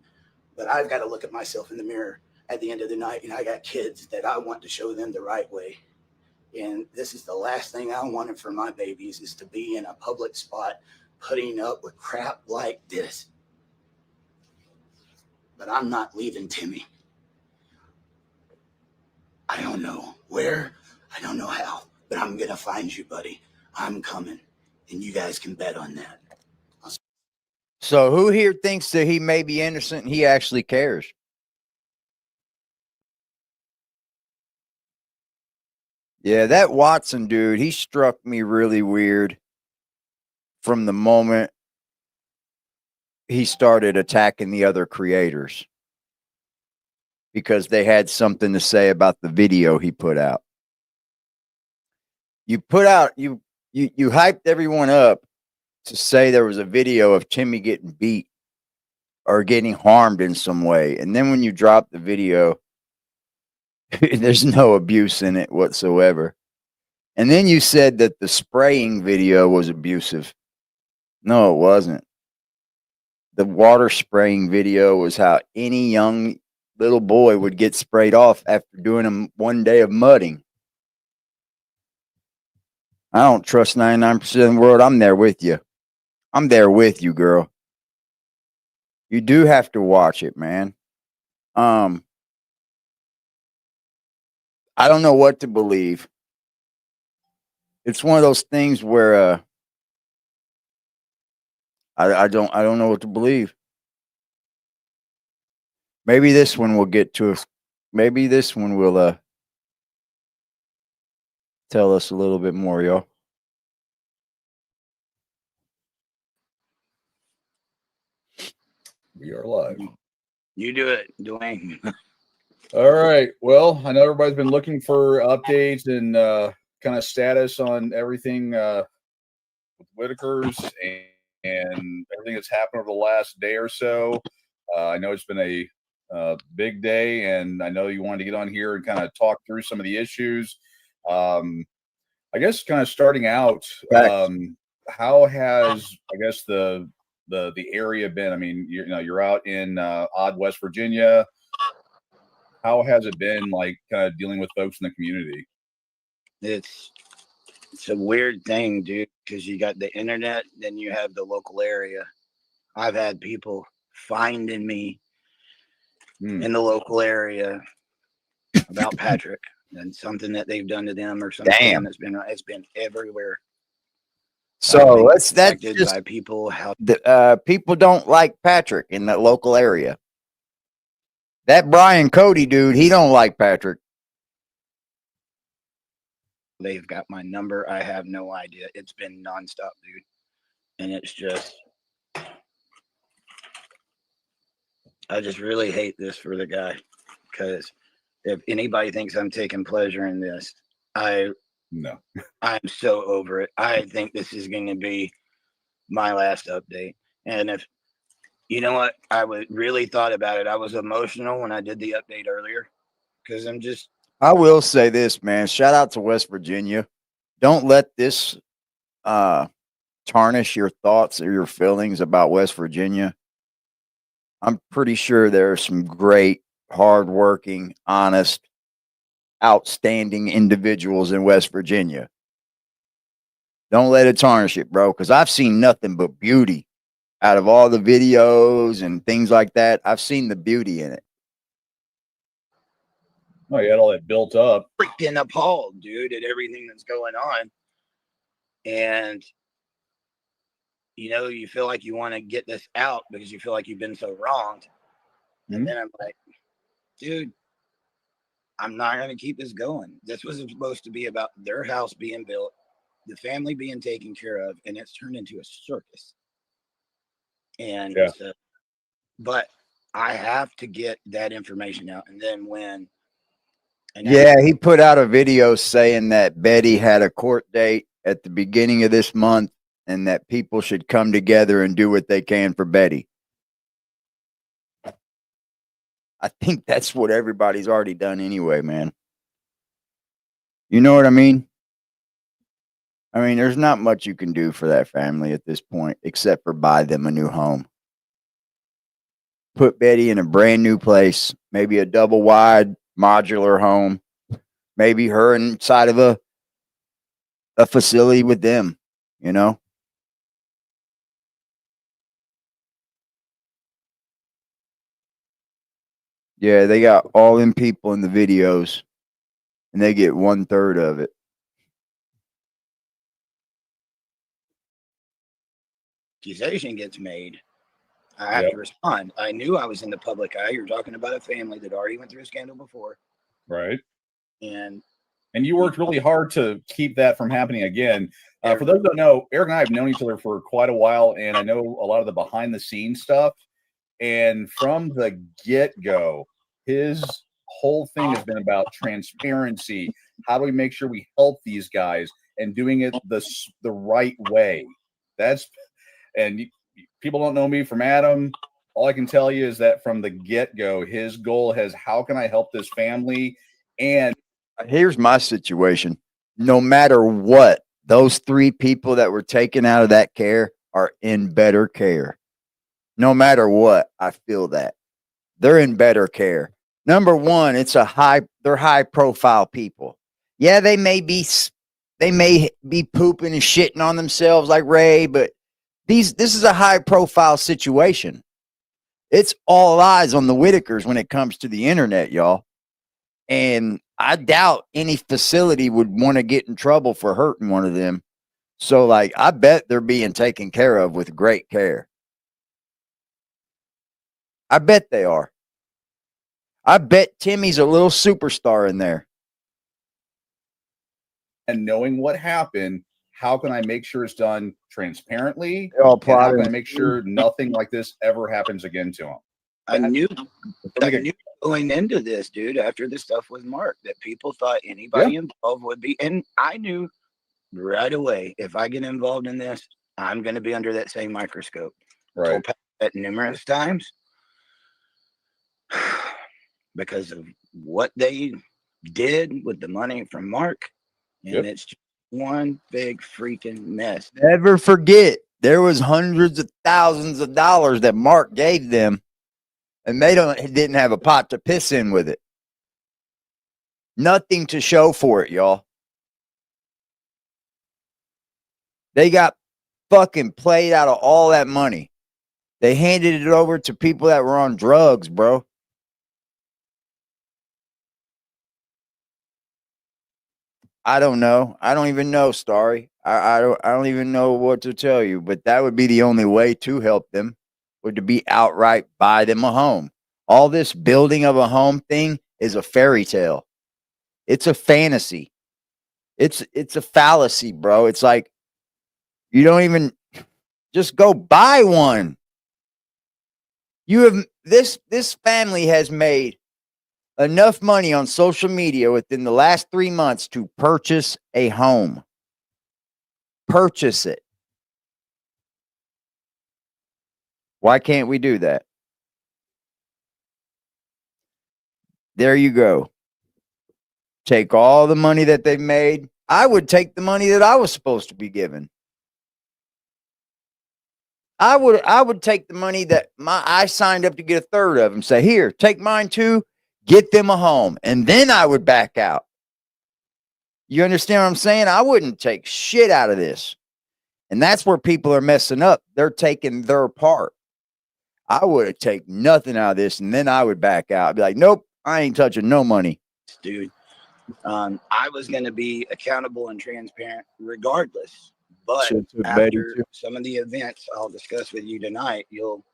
But I've got to look at myself in the mirror at the end of the night, and I got kids that I want to show them the right way. And this is the last thing I wanted for my babies, is to be in a public spot putting up with crap like this. But I'm not leaving Timmy. I don't know where, I don't know how, but I'm going to find you, buddy. I'm coming, and you guys can bet on that. So who here thinks that he may be innocent and he actually cares? Yeah, that Watson dude, he struck me really weird from the moment he started attacking the other creators because they had something to say about the video he put out. You hyped everyone up to say there was a video of Timmy getting beat or getting harmed in some way. And then when you drop the video, there's no abuse in it whatsoever. And then you said that the spraying video was abusive. No, it wasn't. The water spraying video was how any young little boy would get sprayed off after doing one day of mudding. I don't trust 99% of the world. I'm there with you. I'm there with you, girl. You do have to watch it, man. I don't know what to believe. It's one of those things where I don't know what to believe. Maybe this one will get to us. Maybe this one will tell us a little bit more, y'all. We are live. You do it, Dwayne. All right. Well, I know everybody's been looking for updates and kind of status on everything with Whitaker's and everything that's happened over the last day or so. I know it's been a big day, and I know you wanted to get on here and kind of talk through some of the issues. I guess kind of starting out, how has, I guess, the area been? I mean, you're out in odd West Virginia. How has it been, like, kind of dealing with folks in the community? It's a weird thing, dude, because you got the internet, then you have the local area. I've had people finding me in the local area about Patrick and something that they've done to them or something. Damn. It's been everywhere. So that's just by people. How people don't like Patrick in that local area. That Brian Cody dude, he don't like Patrick. they've got my number, I have no idea. It's been nonstop, dude, and it's just. I just really hate this for the guy, because if anybody thinks I'm taking pleasure in this, I'm so over it. I think this is going to be my last update. And if you know what, I really thought about it. I was emotional when I did the update earlier, because I will say this, man. Shout out to West Virginia. Don't let this tarnish your thoughts or your feelings about West Virginia. I'm pretty sure there are some great, hardworking, honest, outstanding individuals in West Virginia. Don't let it tarnish it, bro, because I've seen nothing but beauty out of all the videos and things like that. I've seen the beauty in it. Oh, you had all that built up. freaking appalled, dude, at everything that's going on. And you feel like you want to get this out because you feel like you've been so wronged. Mm-hmm. And then I'm like, dude, I'm not going to keep this going. This was supposed to be about their house being built, the family being taken care of, and it's turned into a circus. And but I have to get that information out. And then he put out a video saying that Betty had a court date at the beginning of this month and that people should come together and do what they can for Betty. I think that's what everybody's already done anyway, man. You know what I mean? I mean, there's not much you can do for that family at this point except for buy them a new home. Put Betty in a brand new place, maybe a double wide modular home, maybe her inside of a facility with them, you know? Yeah, they got all them people in the videos and they get 1/3 of it. Accusation gets made. I have to respond. I knew I was in the public eye. You're talking about a family that already went through a scandal before. Right. And you worked really hard to keep that from happening again. For those who don't know, Eric and I have known each other for quite a while, and I know a lot of the behind the scenes stuff. And from the get-go, his whole thing has been about transparency. How do we make sure we help these guys and doing it the right way? People don't know me from Adam. All I can tell you is that from the get-go, his goal has, how can I help this family? And here's my situation. No matter what, those 3 people that were taken out of that care are in better care. No matter what, I feel that. They're in better care. Number one, they're high profile people. Yeah, they may be pooping and shitting on themselves like Ray, but this is a high profile situation. It's all eyes on the Whitakers when it comes to the internet, y'all. And I doubt any facility would want to get in trouble for hurting one of them. So, like, I bet they're being taken care of with great care. I bet they are. I bet Timmy's a little superstar in there. And knowing what happened, how can I make sure it's done transparently? How can I make sure nothing like this ever happens again to him? I knew going into this, dude, after the stuff was marked, that people thought anybody involved would be. And I knew right away, if I get involved in this, I'm going to be under that same microscope. Right. Told Pat that numerous times because of what they did with the money from Mark. And it's just one big freaking mess. Never forget, there was hundreds of thousands of dollars that Mark gave them, and they didn't have a pot to piss in with it. Nothing to show for it, y'all. They got fucking played out of all that money. They handed it over to people that were on drugs, bro. I don't know. I don't even know, Starry. I don't even know what to tell you, but that would be the only way to help them, would to be outright buy them a home. All this building of a home thing is a fairy tale. It's a fantasy. It's a fallacy, bro. It's like you don't even just go buy one. You have this family has made enough money on social media within the last 3 months to purchase a home. Purchase it. Why can't we do that? There you go. Take all the money that they've made. I would take the money that I was supposed to be given. I would take the money that I signed up to get 1/3 of and say, here, take mine too. Get them a home, and then I would back out. You understand what I'm saying? I wouldn't take shit out of this. And that's where people are messing up. They're taking their part. I would have taken nothing out of this, and then I would back out. I'd be like, nope, I ain't touching no money. Dude, I was going to be accountable and transparent regardless. But after some of the events I'll discuss with you tonight, you'll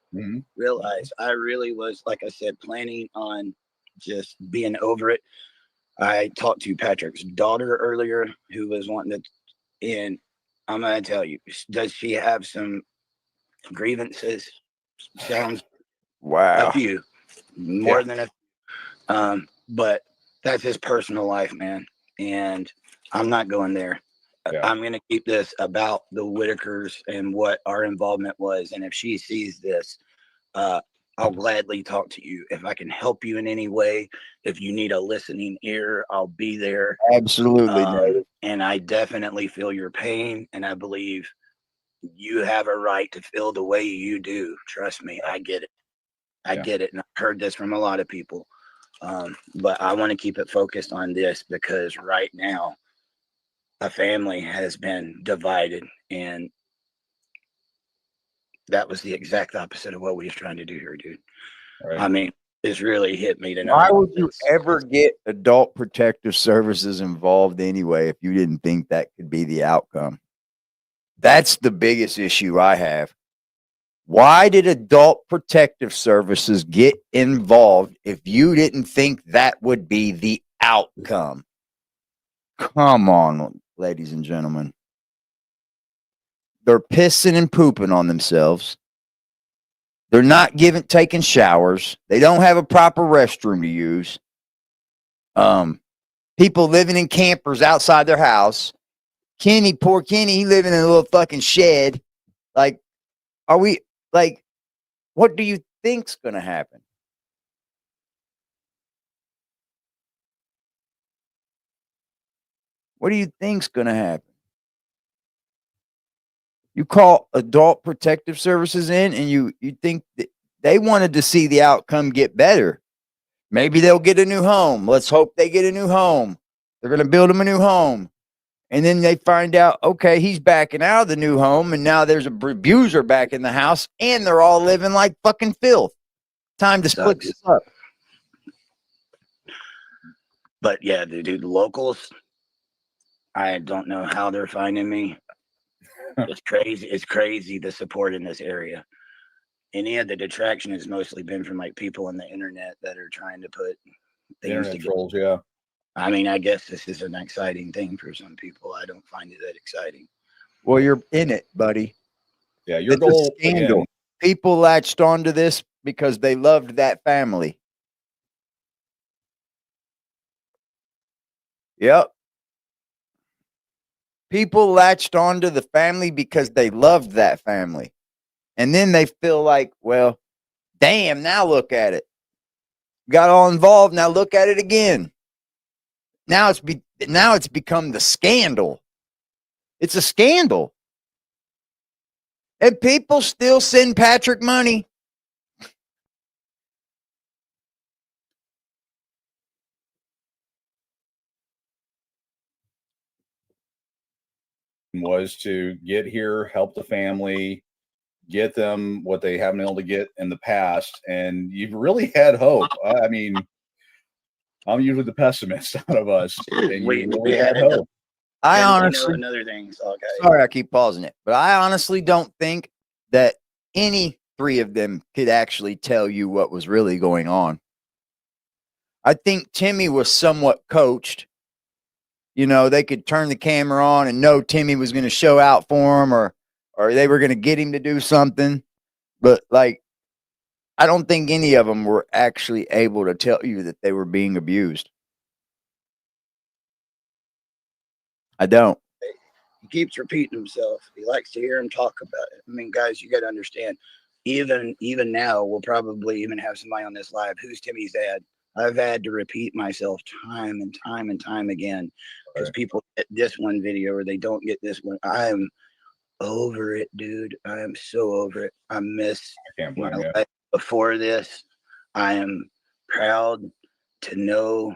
realize I really was, like I said, planning on just being over it. I talked to Patrick's daughter earlier, who was wanting to, and I'm going to tell you, does she have some grievances? Sounds a few, more than a but that's his personal life, man. And I'm not going there. I'm going to keep this about the Whitakers and what our involvement was. And if she sees this, I'll gladly talk to you. If I can help you in any way, if you need a listening ear, I'll be there. Absolutely, David. And I definitely feel your pain, and I believe you have a right to feel the way you do. Trust me, I get it. I get it. And I've heard this from a lot of people. But I want to keep it focused on this because right now, a family has been divided, and that was the exact opposite of what we was trying to do here, dude. Right. I mean, it's really hit me to know. Why would you ever get adult protective services involved anyway if you didn't think that could be the outcome? That's the biggest issue I have. Why did adult protective services get involved if you didn't think that would be the outcome? Come on, ladies and gentlemen. They're pissing and pooping on themselves. They're not taking showers. They don't have a proper restroom to use. People living in campers outside their house. Kenny, poor Kenny, he living in a little fucking shed. Like, what do you think's going to happen? What do you think's going to happen? You call adult protective services in and you think that they wanted to see the outcome get better. Maybe they'll get a new home. Let's hope they get a new home. They're going to build him a new home. And then they find out, okay, he's backing out of the new home, and now there's a abuser back in the house, and they're all living like fucking filth. Time to split this up. But yeah, the dude, locals, I don't know how they're finding me. It's crazy. It's crazy the support in this area. Any of the detraction has mostly been from like people on the internet that are trying to put things Internet together. trolls, yeah. I mean, I guess this is an exciting thing for some people. I don't find it that exciting. Well, you're in it, buddy. Yeah, your It's goal. a scandal. Again, People latched onto this because they loved that family. Yep. People latched onto the family because they loved that family. And then they feel like, well, damn, now look at it. Got all involved, now look at it again. Now it's become the scandal. It's a scandal. And people still send Patrick money. was to get here, help the family, get them what they haven't been able to get in the past, and you've really had hope. I mean, I'm usually the pessimist out of us, and We you really had had hope. I And honestly, another thing. Okay. sorry I keep pausing it, but I honestly don't think that any three of them could actually tell you what was really going on. I think Timmy was somewhat coached. You know, they could turn the camera on and know Timmy was going to show out for him, or they were going to get him to do something. But like, I don't think any of them were actually able to tell you that they were being abused. I don't. He keeps repeating himself. He likes to hear him talk about it. I mean, guys, you got to understand. Even now, we'll probably even have somebody on this live. Who's Timmy's dad? I've had to repeat myself time and time and time again because people get this one video or they don't get this one. I'm over it, dude. I am so over it. I miss my life before this. I am proud to know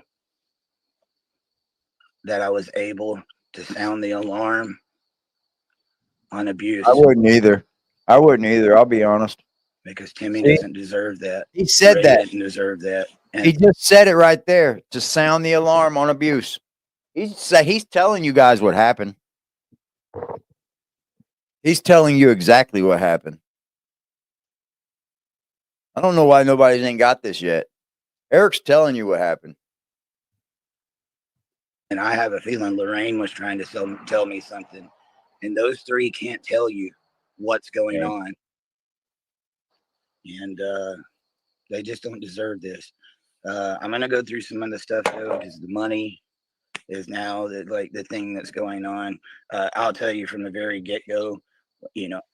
that I was able to sound the alarm on abuse. I wouldn't either. I'll be honest. Because Timmy doesn't deserve that. He said Ray that. didn't deserve that. And He just said it right there to sound the alarm on abuse. He's telling you guys what happened. He's telling you exactly what happened. I don't know why nobody's ain't got this yet. Eric's telling you what happened. and I have a feeling Lorraine was trying to tell me something. And those three can't tell you what's going on. And they just don't deserve this. I'm going to go through some of the stuff, though, because the money is now the thing that's going on. I'll tell you from the very get-go,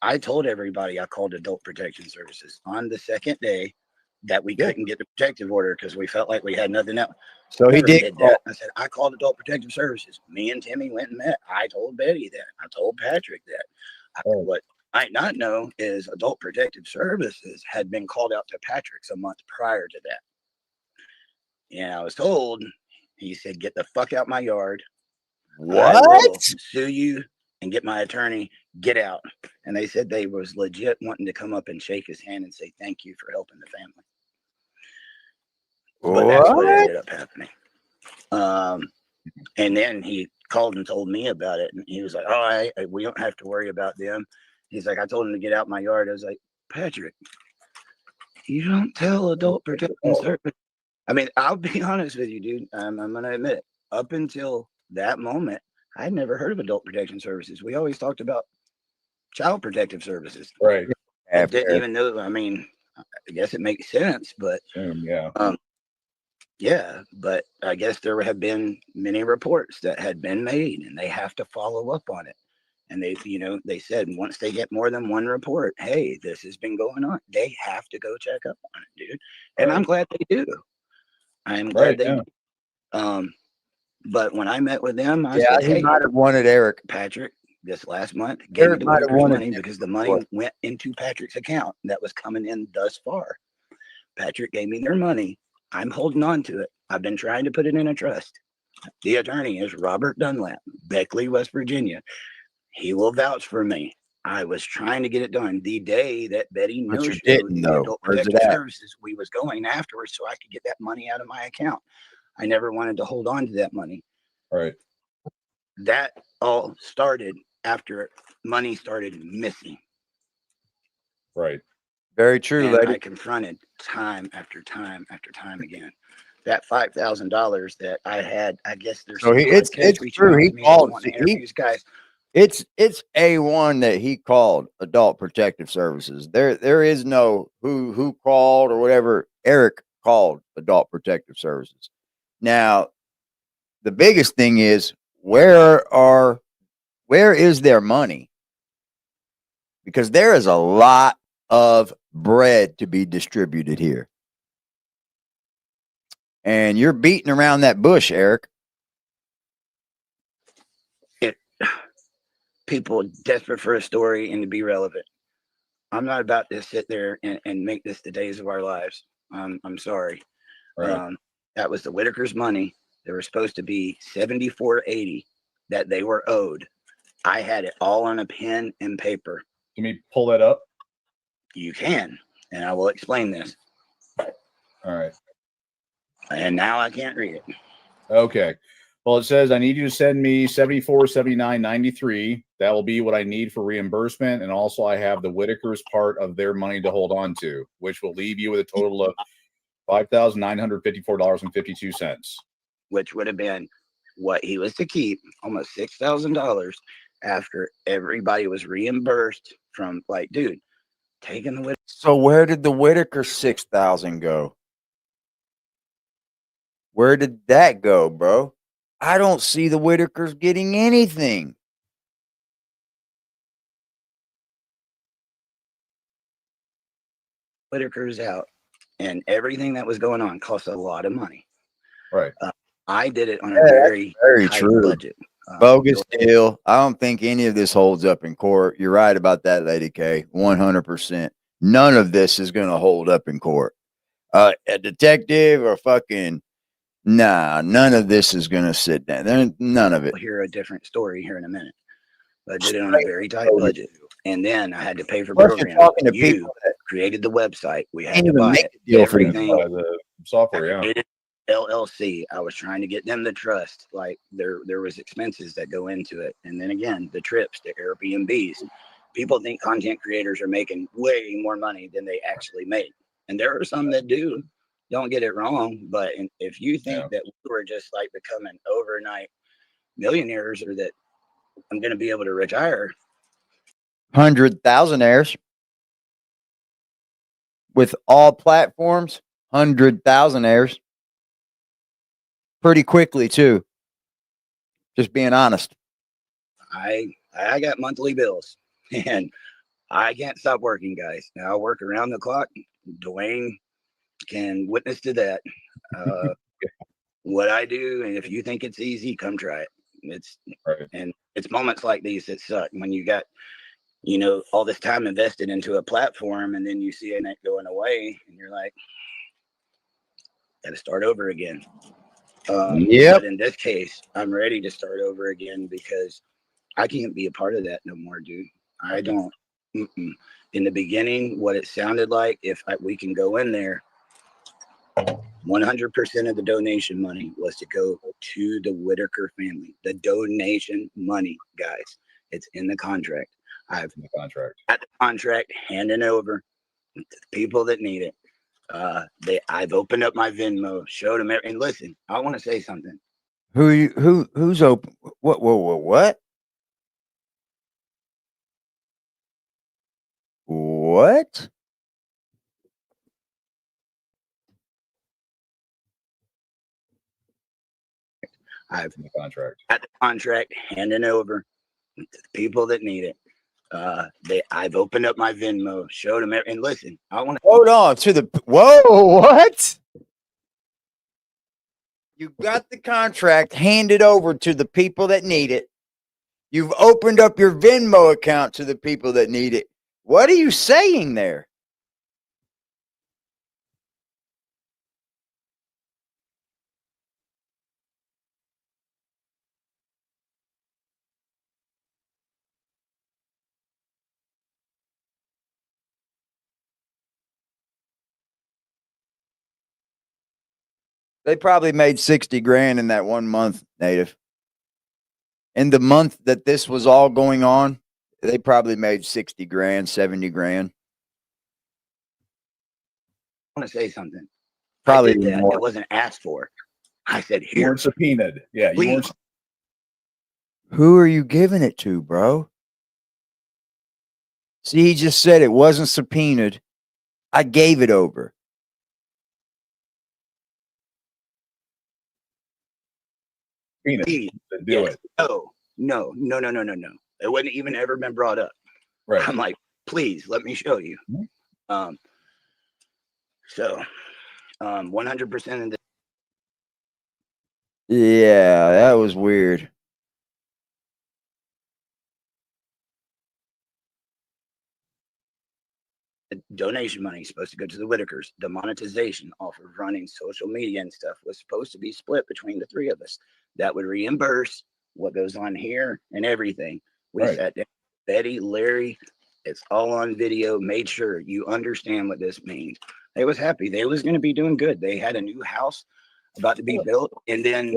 I told everybody I called Adult Protection Services. On the second day, that we couldn't get the protective order because we felt like we had nothing else. So he Never did that. I said, I called Adult Protective Services. Me and Timmy went and met. I told Betty that. I told Patrick that. What I might not know is Adult Protective Services had been called out to Patrick's a month prior to that. And I was told, he said, get the fuck out my yard. I will What? sue you and get my attorney. Get out. And they said they was legit wanting to come up and shake his hand and say thank you for helping the family. But that's what ended up happening. And then he called and told me about it. And he was like, oh, we don't have to worry about them. He's like, I told him to get out my yard. I was like, Patrick, you don't tell Adult Protection Service. I mean, I'll be honest with you, dude. I'm going to admit it. Up until that moment, I'd never heard of Adult Protection Services. We always talked about Child Protective Services. Right. I didn't even know. I mean, I guess it makes sense, but Yeah. Yeah, but I guess there have been many reports that had been made, and they have to follow up on it. And they, they said once they get more than one report, hey, this has been going on. They have to go check up on it, dude. And I'm glad they do. I am glad they do. But when I met with them, I said, he hey, might have wanted Eric. Patrick, this last month gave Eric me the might have workers' wanted money because the money went into Patrick's account that was coming in thus far. Patrick gave me their money. I'm holding on to it. I've been trying to put it in a trust. The attorney is Robert Dunlap, Beckley, West Virginia. He will vouch for me. I was trying to get it done the day that Betty no-showed the Adult Protective Services. We was going afterwards so I could get that money out of my account. I never wanted to hold on to that money. Right. That all started after money started missing. Right. Very true, and lady. I confronted time after time after time again. That $5,000 that I had, I guess there's So it's true. He called. Guys. It's A1 that he called Adult Protective Services. There is no who called or whatever. Eric called Adult Protective Services. Now, the biggest thing is where is their money? Because there is a lot of bread to be distributed here. And you're beating around that bush, Eric. People desperate for a story and to be relevant. I'm not about to sit there and make this the days of our lives. I'm sorry. Right. That was the Whitaker's money. There was supposed to be $74.80 that they were owed. I had it all on a pen and paper. Can we pull that up? You can, and I will explain this. All right. And now I can't read it. Okay. Well, it says I need you to send me $74.79.93. That will be what I need for reimbursement, and also I have the Whitaker's part of their money to hold on to, which will leave you with a total of $5,954.52. Which would have been what he was to keep, almost $6,000 after everybody was reimbursed from, like, dude, taking the Whitaker. So where did the Whitaker 6,000 go? Where did that go, bro? I don't see the Whitakers getting anything. Whitaker's out, and everything that was going on cost a lot of money. Right. I did it on a very tight true budget. Bogus deal. I don't think any of this holds up in court. You're right about that, Lady K. 100%. None of this is going to hold up in court. A detective or fucking none of this is going to sit down. None of it. We'll hear a different story here in a minute. But I did it on a very tight budget. And then I had to pay for programs. Talking to you people that created the website. We had can't to even buy make a deal for everything. The software, yeah. LLC. I was trying to get them to trust. Like there was expenses that go into it. And then again, the trips, the Airbnbs. People think content creators are making way more money than they actually make. And there are some that do. Don't get it wrong. But if you think that we were just like becoming overnight millionaires or that I'm going to be able to retire. 100,000 with all platforms, 100,000 pretty quickly too. Just being honest. I got monthly bills and I can't stop working, guys. Now I work around the clock. Dwayne can witness to that. What I do, and if you think it's easy, come try it. It's Right. and it's moments like these that suck when you got, all this time invested into a platform, and then you see it going away, and you're like, got to start over again. Yep. But in this case, I'm ready to start over again because I can't be a part of that no more, dude. I don't. Mm-mm. In the beginning, what it sounded like, if we can go in there, 100% of the donation money was to go to the Whitaker family. The donation money, guys, it's in the contract. I've In the contract. got the contract handing over to the people that need it. I've opened up my Venmo, showed them, and listen, I want to say something. Who's open? What? What? I've In the contract. got the contract handing over to the people that need it. I've opened up my Venmo, showed them, and listen, I want to Hold on to the. Whoa, what? You got the contract handed over to the people that need it. You've opened up your Venmo account to the people that need it. What are you saying there? They probably made 60 grand in that 1 month, Native. In the month that this was all going on, they probably made 60 grand, 70 grand. say something. Probably I did that. more. It wasn't asked for. I said, You here, weren't subpoenaed. Yeah, you please. weren't. Who are you giving it to, bro? See, he just said it wasn't subpoenaed. I gave it over. Subpoenaed Please. to do Yes. it. No. It wouldn't even ever been brought up. Right. I'm like, please let me show you. Mhm. So 100% of the Yeah, that was weird. donation money is supposed to go to the Whitakers. The monetization off of running social media and stuff was supposed to be split between the three of us. That would reimburse what goes on here and everything. We Right. sat down, Betty, Larry, it's all on video, made sure you understand what this means. They was happy. They was going to be doing good. They had a new house about to be built. And then,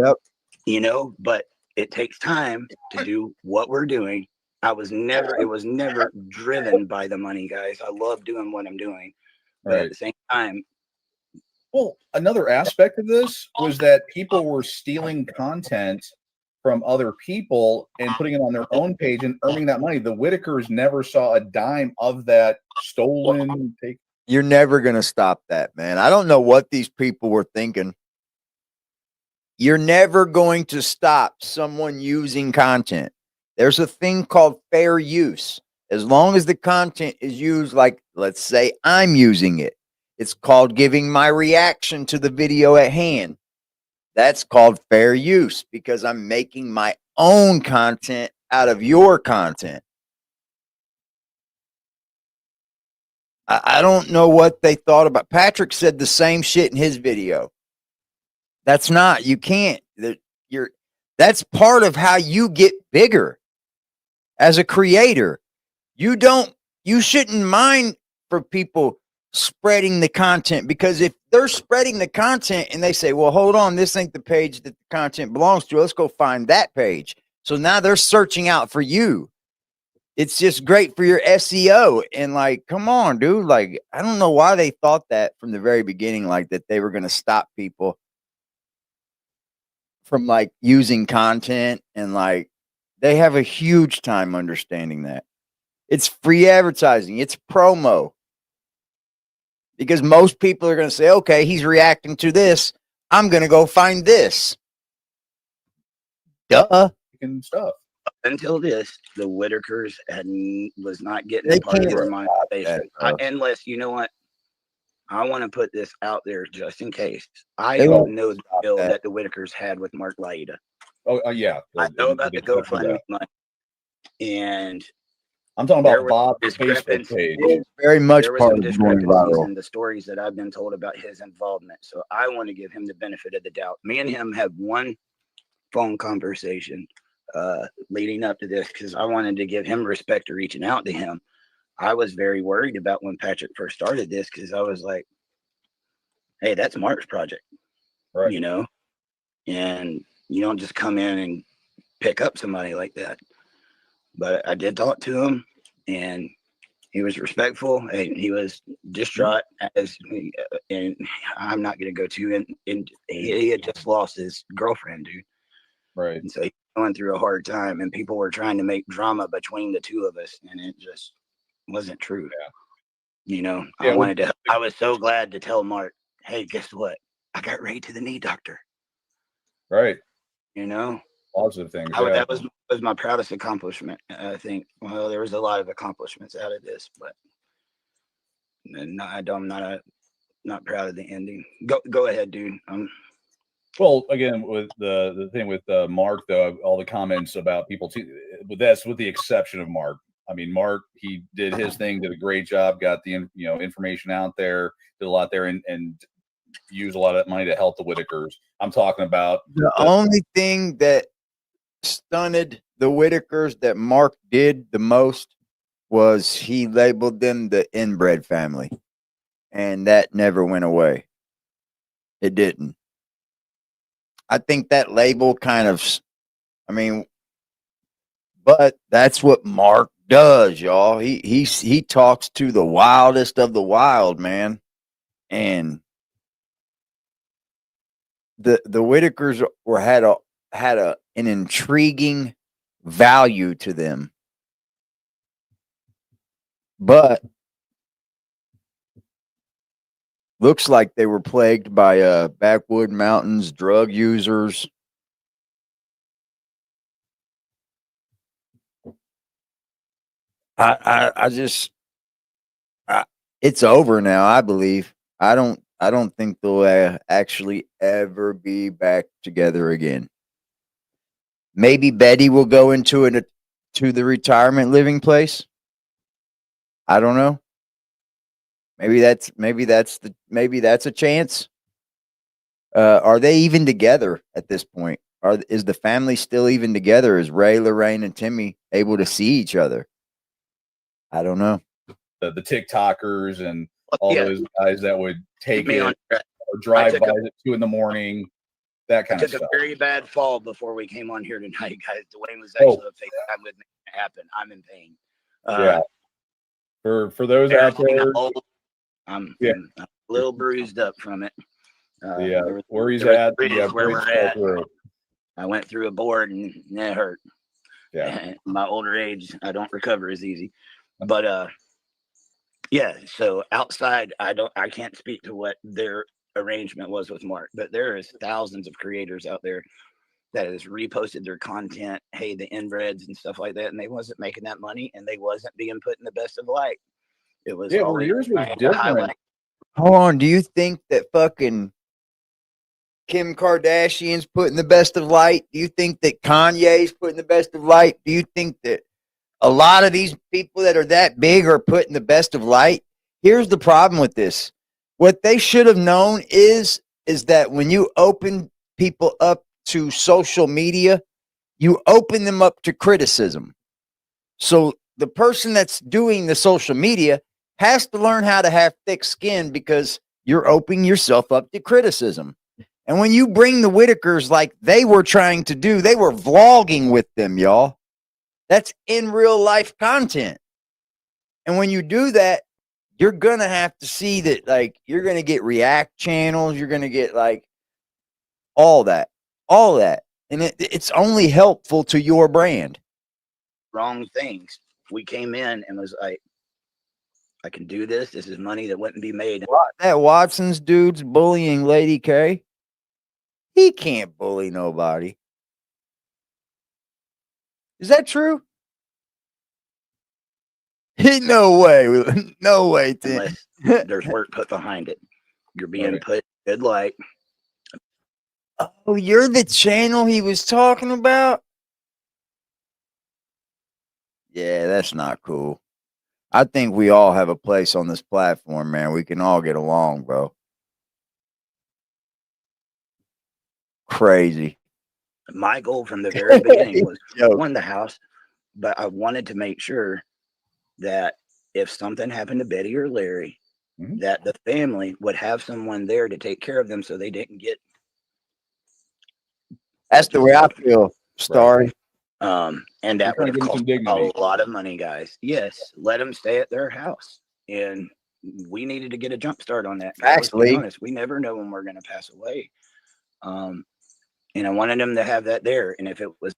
but it takes time to do what we're doing. It was never driven by the money, guys. I love doing what I'm doing. But Right. at the same time, Well, another aspect of this was that people were stealing content from other people and putting it on their own page and earning that money. The Whitakers never saw a dime of that stolen. You're never going to stop that, man. I don't know what these people were thinking. You're never going to stop someone using content. There's a thing called fair use. As long as the content is used, like, let's say I'm using it, it's called giving my reaction to the video at hand. That's called fair use because I'm making my own content out of your content. I don't know what they thought about. Patrick said the same shit in his video. That's not, you can't. That's part of how you get bigger as a creator. You shouldn't mind for people spreading the content, because if they're spreading the content and they say, well, hold on, this ain't the page that the content belongs to, let's go find that page. So now they're searching out for you. It's just great for your SEO. And like, come on, dude. Like, I don't know why they thought that from the very beginning, like that they were going to stop people from like using content, and like they have a huge time understanding that. It's free advertising. It's promo. Because most people are going to say, okay, he's reacting to this, I'm going to go find this. Duh. And stuff. until this, the Whitakers was not getting They a part of can't their stop monetization. that, bro. Unless, you know what? I want to put this out there just in case. I They don't won't know the stop deal that. that the Whitakers had with Mark Laida. Yeah. I know about they the talked about GoFundMe that. money, and I'm talking there about were Bob's Facebook discrepancies. page. It's very much There were part some of going discrepancies viral. in the stories that I've been told about his involvement. So I want to give him the benefit of the doubt. Me and him had one phone conversation leading up to this because I wanted to give him respect to reaching out to him. I was very worried about when Patrick first started this because I was like, hey, that's Mark's project, Right. you know, and you don't just come in and pick up somebody like that. But I did talk to him, and he was respectful, and he was distraught and I'm not going to go too in. He had just lost his girlfriend, dude. Right. And so he's going through a hard time, and people were trying to make drama between the two of us, and it just wasn't true. Yeah. You know, Yeah, I was so glad to tell Mark, hey, guess what? I got right to the knee doctor. Right. You know, Positive things. that was my proudest accomplishment. I think. Well, there was a lot of accomplishments out of this, but I'm not proud of the ending. Go ahead, dude. Well, again, with the thing with Mark, though, all the comments about people, but that's with the exception of Mark. I mean, Mark, he did his thing, did a great job, got the information out there, did a lot there, and used a lot of that money to help the Whitakers. I'm talking about the only thing that stunted the Whitakers that Mark did the most was he labeled them the inbred family, and that never went away. It didn't. I think that label kind of, but that's what Mark does, y'all. He talks to the wildest of the wild, man, and the Whitakers had an intriguing value to them, but looks like they were plagued by backwood mountains, drug users. It's over now. I believe. I don't think they'll actually ever be back together again. Maybe Betty will go into to the retirement living place. I don't know. Maybe that's a chance. Are they even together at this point? Is the family still even together? Is Ray, Lorraine, and Timmy able to see each other? I don't know. the TikTokers and all those guys that would take me it on track. or drive by at 2 a.m, that kind I of took stuff. a very bad fall before we came on here tonight, guys. Dwayne was actually on FaceTime with me. It happened. I'm in pain. Yeah. For those out there, I'm a little bruised up from it. where he's at, where we're at. I went through a board and it hurt. Yeah. My older age, I don't recover as easy. But so outside, I can't speak to what their arrangement was with Mark, but there is thousands of creators out there that has reposted their content, hey, the inbreds and stuff like that, and they wasn't making that money, and they wasn't being put in the best of light. It was always yours was different. Hold on, do you think that fucking Kim Kardashian's putting the best of light? Do you think that Kanye's putting the best of light? Do you think that a lot of these people that are that big are putting the best of light? Here's the problem with this. What they should have known is that when you open people up to social media, you open them up to criticism. So the person that's doing the social media has to learn how to have thick skin because you're opening yourself up to criticism. And when you bring the Whitakers like they were trying to do, they were vlogging with them, y'all. That's in real life content. And when you do that, you're going to have to see that, like, you're going to get react channels. You're going to get like all that. And it's only helpful to your brand. Wrong things. We came in and was like, I can do this. This is money that wouldn't be made. That Watson's dude's bullying Lady K. He can't bully nobody. Is that true? No way. No way, Tim. there's work put behind it. You're being Right. put in good light. Oh, you're the channel he was talking about? Yeah, that's not cool. I think we all have a place on this platform, man. We can all get along, bro. Crazy. My goal from the very beginning was Joke. won the house, but I wanted to make sure that if something happened to Betty or Larry, Mhm. that the family would have someone there to take care of them so they didn't get. That's the way I feel, Starry. And You're that trying would to have give them cost some a dignity. lot of money, guys. Yes, let them stay at their house. And we needed to get a jump start on that. 'cause let's be Actually, honest, we never know when we're going to pass away. And I wanted them to have that there. And if it was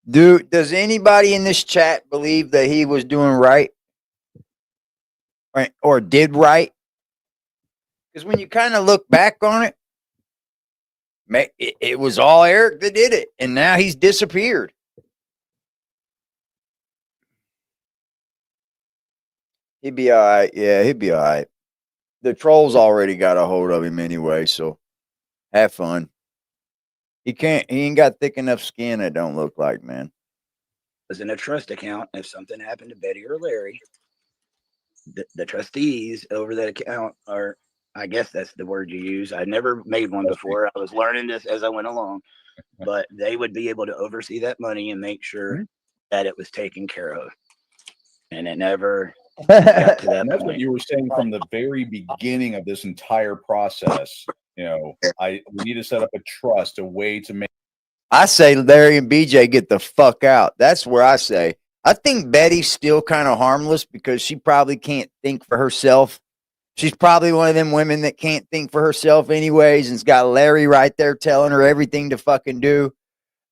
dude, does anybody in this chat believe that he was doing right or did right? Because when you kind of look back on it, it was all Eric that did it, and now he's disappeared. He'd be all right. Yeah, he'd be all right. The trolls already got a hold of him anyway, so have fun. He ain't got thick enough skin, it don't look like, man. was in a trust account, if something happened to Betty or Larry, the trustees over that account are, I guess that's the word you use. I never made one before. I was learning this as I went along, but they would be able to oversee that money and make sure that it was taken care of. And it never got to that And that's what point. you were saying from the very beginning of this entire process. You know, we need to set up a trust, a way to make. I say Larry and BJ get the fuck out. That's where I say. I think Betty's still kind of harmless because she probably can't think for herself. She's probably one of them women that can't think for herself anyways, and's got Larry right there telling her everything to fucking do.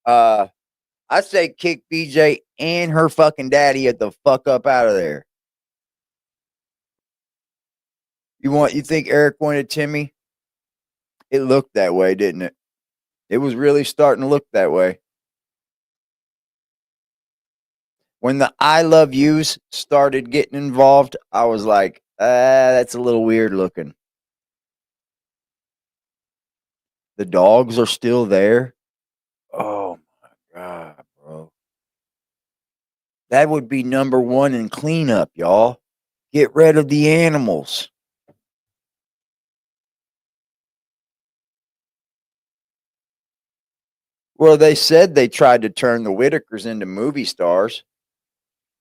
I say kick BJ and her fucking daddy at the fuck up out of there. You think Eric wanted Timmy? It looked that way, didn't it? It was really starting to look that way. When the I love yous started getting involved, I was like, that's a little weird looking. The dogs are still there. Oh my God, bro. That would be number one in cleanup, y'all. Get rid of the animals. Well, they said they tried to turn the Whitakers into movie stars.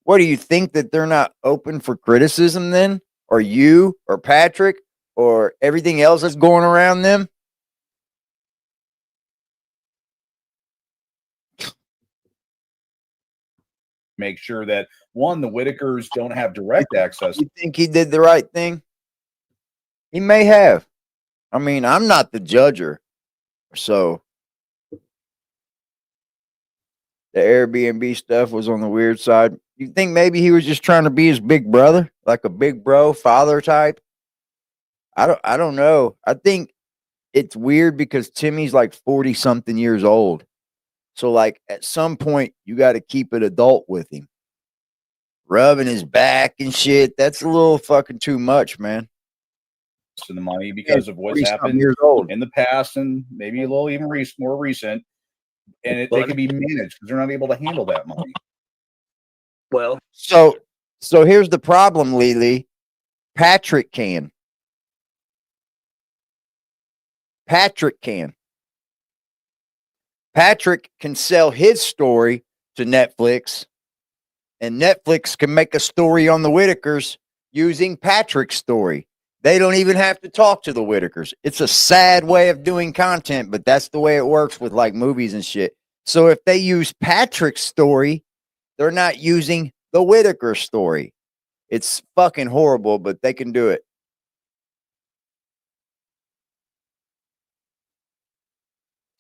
What do you think, that they're not open for criticism then? Or you or Patrick or everything else that's going around them? Make sure that one, the Whitakers don't have direct access. You think he did the right thing? He may have. I mean, I'm not the judger. So the Airbnb stuff was on the weird side. You think maybe he was just trying to be his big brother, like a big bro father type? I don't know. I think it's weird because Timmy's like 40 something years old. So like at some point you got to keep an adult with him. Rubbing his back and shit. That's a little fucking too much, man. In the money because of what's 40-something happened years old. in the past and maybe a little even more recent. And they can be managed because they're not able to handle that money. Well, So here's the problem, Lily. Patrick can. Patrick can sell his story to Netflix, and Netflix can make a story on the Whitakers using Patrick's story. They don't even have to talk to the Whitakers. It's a sad way of doing content, but that's the way it works with like movies and shit. So if they use Patrick's story, they're not using the Whitaker story. It's fucking horrible, but they can do it.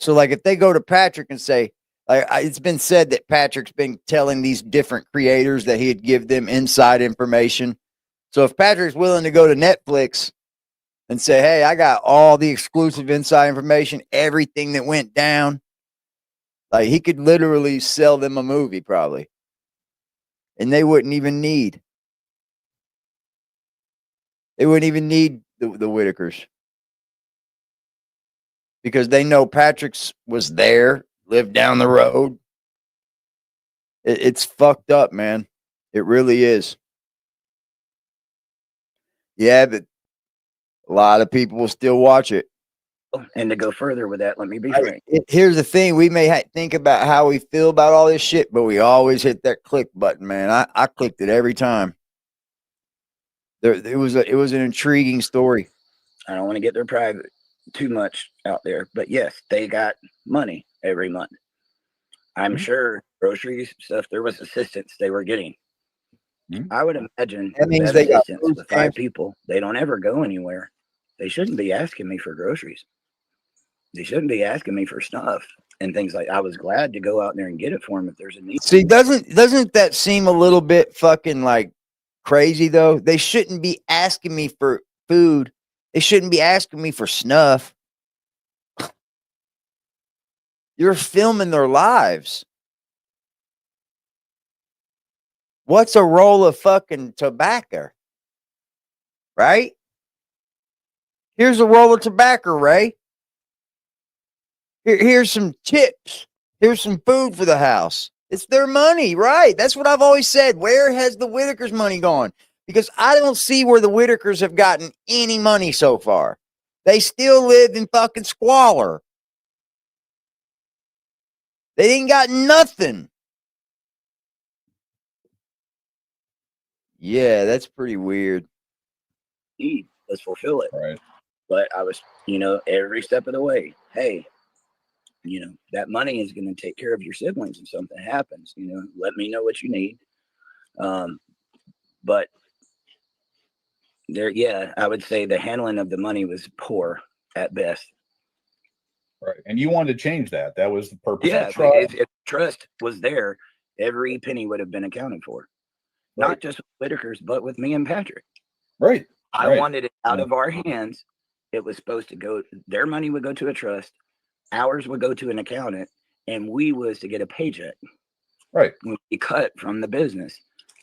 So, like, if they go to Patrick and say, it's been said that Patrick's been telling these different creators that he'd give them inside information. So, if Patrick's willing to go to Netflix and say, hey, I got all the exclusive inside information, everything that went down, like, he could literally sell them a movie probably. And they wouldn't even need. They wouldn't even need the Whitakers because they know Patrick's was there, lived down the road. It's fucked up, man. It really is. Yeah, but a lot of people will still watch it. And to go further with that, let me be frank. Here's the thing: we may think about how we feel about all this shit, but we always hit that click button, man. I clicked it every time. It was an intriguing story. I don't want to get their private too much out there, but yes, they got money every month. I'm sure groceries stuff. There was assistance they were getting. I would imagine that means they got assistance with 5 people. They don't ever go anywhere. They shouldn't be asking me for groceries. They shouldn't be asking me for stuff and things like. I was glad to go out there and get it for them if there's a need. See, doesn't that seem a little bit fucking like crazy though? They shouldn't be asking me for food. They shouldn't be asking me for snuff. You're filming their lives. What's a roll of fucking tobacco? Right? Here's a roll of tobacco, Ray. Here's some chips. Here's some food for the house. It's their money, right? That's what I've always said. Where has the Whitakers' money gone? Because I don't see where the Whitakers have gotten any money so far. They still live in fucking squalor. They ain't got nothing. Yeah, that's pretty weird. Let's fulfill it. Right. But I was, every step of the way, hey, that money is going to take care of your siblings if something happens. Let me know what you need. But I would say the handling of the money was poor at best. Right. And you wanted to change that. That was the purpose Yeah, of trust. if trust was there, every penny would have been accounted for. Right. Not just with Whitakers, but with me and Patrick. Right. I wanted it out of our hands. It was supposed to go, their money would go to a trust, ours would go to an accountant, and we was to get a paycheck. Right. We'd be cut from the business.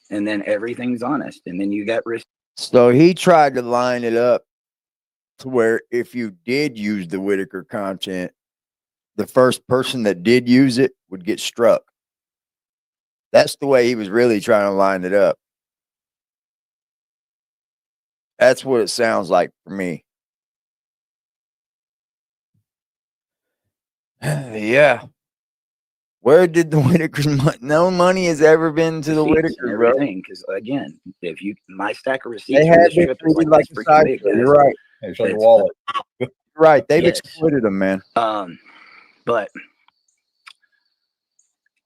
And then everything's honest. And then you got risk. So he tried to line it up to where if you did use the Whitaker content, the first person that did use it would get struck. That's the way he was really trying to line it up. That's what it sounds like for me. Yeah. Where did the Whitakers? No money has ever been to the Whitakers, bro. Because again, if my stack of receipts, They had been treated like a side show. You're right. Hey, show your wallet. Right. They've exploited them, man. But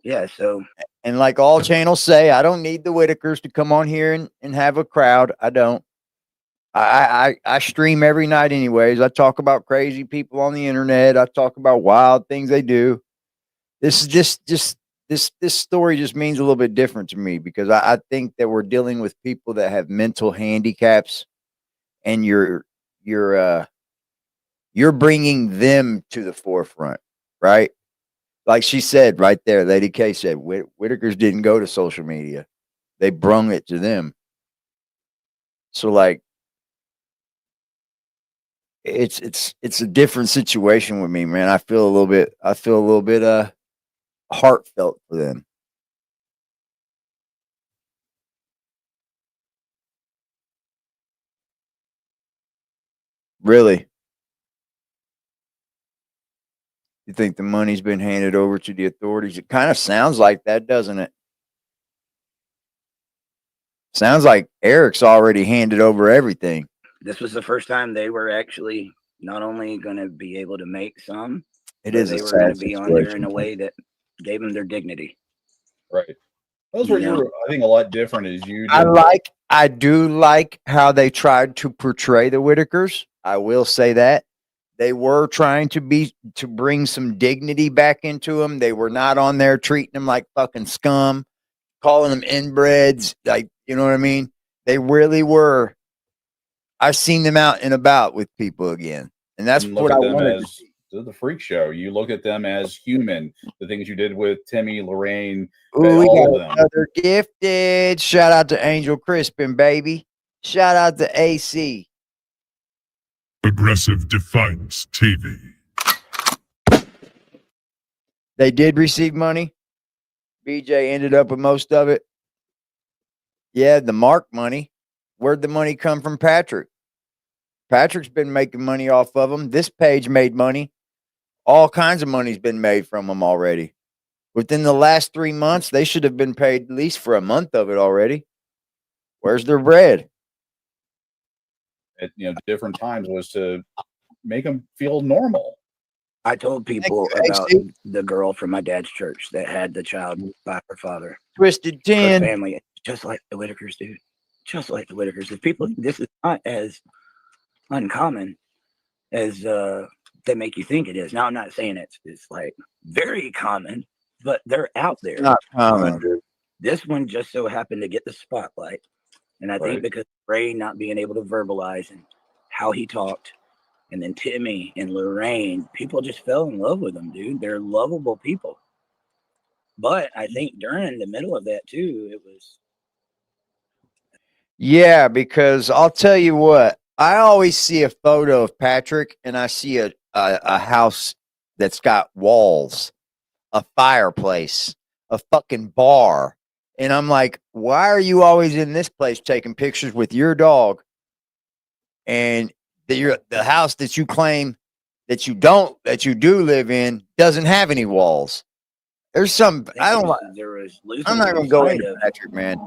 yeah, so. And like all channels say, I don't need the Whitakers to come on here and have a crowd. I don't. I stream every night anyways. I talk about crazy people on the internet. I talk about wild things they do. This is just this story just means a little bit different to me because I think that we're dealing with people that have mental handicaps, and you're bringing them to the forefront, right? Like she said right there, Lady K said, Whitakers didn't go to social media; they brung it to them. So like, it's a different situation with me, man. I feel a little bit heartfelt for them. Really? You think the money's been handed over to the authorities? It kind of sounds like that, doesn't it? Sounds like Eric's already handed over everything. This was the first time they were actually not only going to be able to make some, they were going to be on there in a way that gave them their dignity. Right. Those were I think a lot different as you. I do like how they tried to portray the Whitakers. I will say that they were trying to bring some dignity back into them. They were not on there treating them like fucking scum, calling them inbreds. Like, you know what I mean? They really were. I've seen them out and about with people again, and that's what I wanted to see. The freak show. You look at them as human. The things you did with Timmy, Lorraine, Ooh, we got another gifted. Shout out to Angel Crispin, baby. Shout out to AC. Aggressive Defiance TV. They did receive money. BJ ended up with most of it. Yeah, the Mark money. Where'd the money come from, Patrick? Patrick's been making money off of them. This page made money. All kinds of money's been made from them already. Within the last 3 months, they should have been paid at least for a month of it already. Where's their bread? At different times was to make them feel normal. I told people Thank you, about AC. the girl from my dad's church that had the child by her father. Twisted Her 10. family, just like the Whitakers, dude. Just like the Whitakers. If people, this is not as uncommon as they make you think it is. Now, I'm not saying it's like very common, but they're out there. Not common, dude. This one just so happened to get the spotlight. And I think because Ray not being able to verbalize and how he talked, and then Timmy and Lorraine, people just fell in love with them, dude. They're lovable people. But I think during the middle of that too, it was. Yeah, because I'll tell you what, I always see a photo of Patrick and I see a house that's got walls, a fireplace, a fucking bar. And I'm like, why are you always in this place taking pictures with your dog? And the house that you claim that you do live in doesn't have any walls. There's some, I don't like, I'm not going to go into Patrick, man.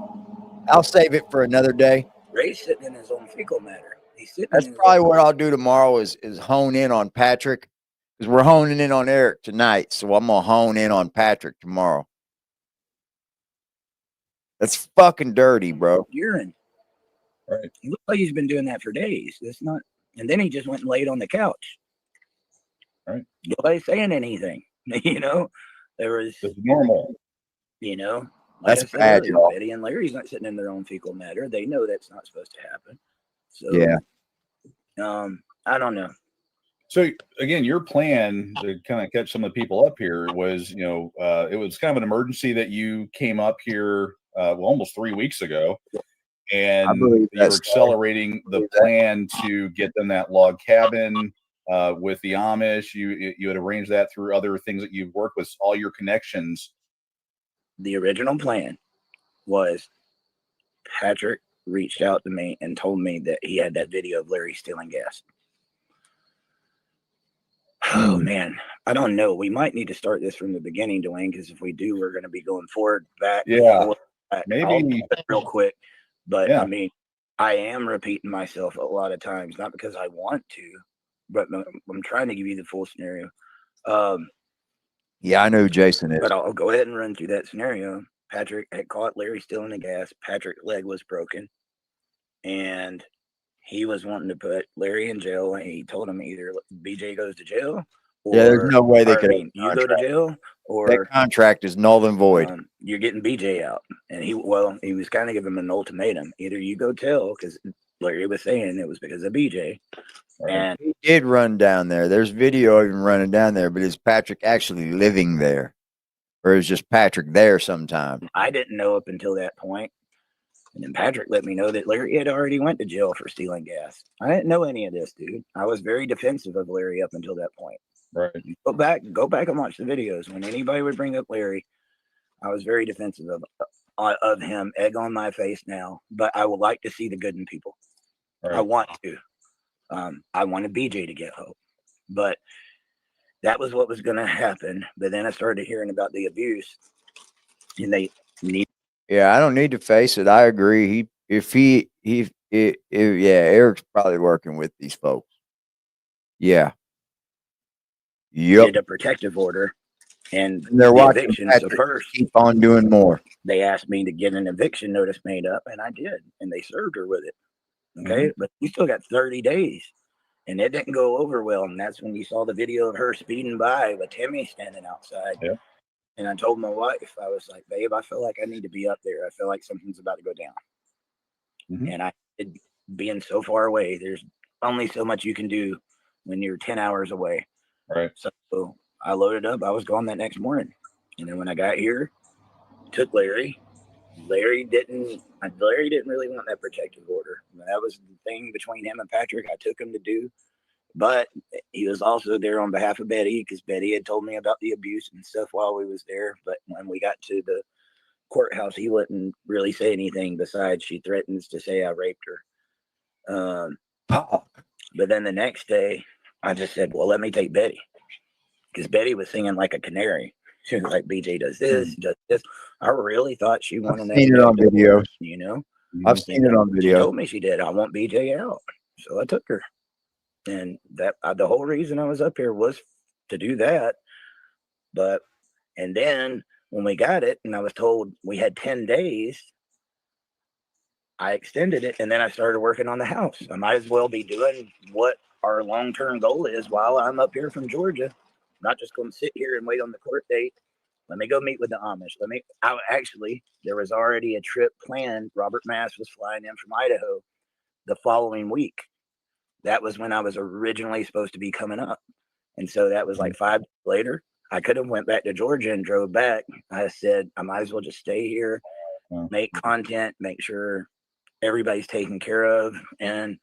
I'll save it for another day. Ray's sitting in his own fecal matter. He's sitting. That's probably what I'll do tomorrow is hone in on Patrick, because we're honing in on Eric tonight. So I'm gonna hone in on Patrick tomorrow. That's fucking dirty, bro. Urine. Right. He looks like he's been doing that for days. That's not. And then he just went and laid on the couch. Right. Nobody's saying anything. There was. It's normal. Like That's bad, y'all. Betty and Larry's not sitting in their own fecal matter. They know that's not supposed to happen. So yeah. I don't know. So again, your plan to kind of catch some of the people up here was, it was kind of an emergency that you came up here almost 3 weeks ago, and you were accelerating the plan to get them that log cabin with the Amish. You had arranged that through other things that you've worked with, all your connections. The original plan was Patrick reached out to me and told me that he had that video of Larry stealing gas. Oh man, I don't know. We might need to start this from the beginning, Dwayne, because if we do, we're going to be going forward, back. Yeah, forward, back. maybe real quick. But yeah. I mean, I am repeating myself a lot of times, not because I want to, but I'm trying to give you the full scenario. Yeah, I know who Jason is. But I'll go ahead and run through that scenario. Patrick had caught Larry stealing the gas. Patrick's leg was broken, and he was wanting to put Larry in jail. And he told him either BJ goes to jail, or there's no way they could. You go to jail, or that contract is null and void. You're getting BJ out. And he was kind of giving him an ultimatum: either you go tell, because Larry was saying it was because of BJ. And he did run down there. There's video of him running down there, but is Patrick actually living there? Or is just Patrick there sometime? I didn't know up until that point. And then Patrick let me know that Larry had already went to jail for stealing gas. I didn't know any of this, dude. I was very defensive of Larry up until that point. Right. Go back and watch the videos. When anybody would bring up Larry, I was very defensive of him. Egg on my face now. But I would like to see the good in people. Right. I want to. I wanted BJ to get hope, but that was what was going to happen. But then I started hearing about the abuse, and they need. Yeah, I don't need to face it. I agree. Eric's probably working with these folks. Yeah. Yep. Did a protective order, and they're watching eviction. Patrick So first, keep on doing more. They asked me to get an eviction notice made up, and I did, and they served her with it. Okay, but we still got 30 days, and it didn't go over well. And that's when you saw the video of her speeding by with Timmy standing outside. Yeah. And I told my wife, I was like, babe, I feel like I need to be up there. I feel like something's about to go down. And being so far away, there's only so much you can do when you're 10 hours away. Right. So I loaded up. I was gone that next morning. And then when I got here, took Larry, Larry didn't really want that protective order. That was the thing between him and Patrick. I took him to do, but he was also there on behalf of Betty because Betty had told me about the abuse and stuff while we was there. But when we got to the courthouse, he wouldn't really say anything besides she threatens to say I raped her. But then the next day, I just said, well, let me take Betty. Because Betty was singing like a canary. She was like, BJ does this, does this. I really thought she wanted I've seen it on video. You know? I've seen it on She video. told me she did. I want BJ out. So I took her. And that the whole reason I was up here was to do that. But, and then when we got it and I was told we had 10 days, I extended it, and then I started working on the house. I might as well be doing what our long-term goal is while I'm up here from Georgia. Not just going to sit here and wait on the court date. Let me go meet with the Amish. Actually, there was already a trip planned. Robert Mass was flying in from Idaho the following week. That was when I was originally supposed to be coming up. And so that was like 5 days later. I could have went back to Georgia and drove back. I said, I might as well just stay here, make content, make sure everybody's taken care of. And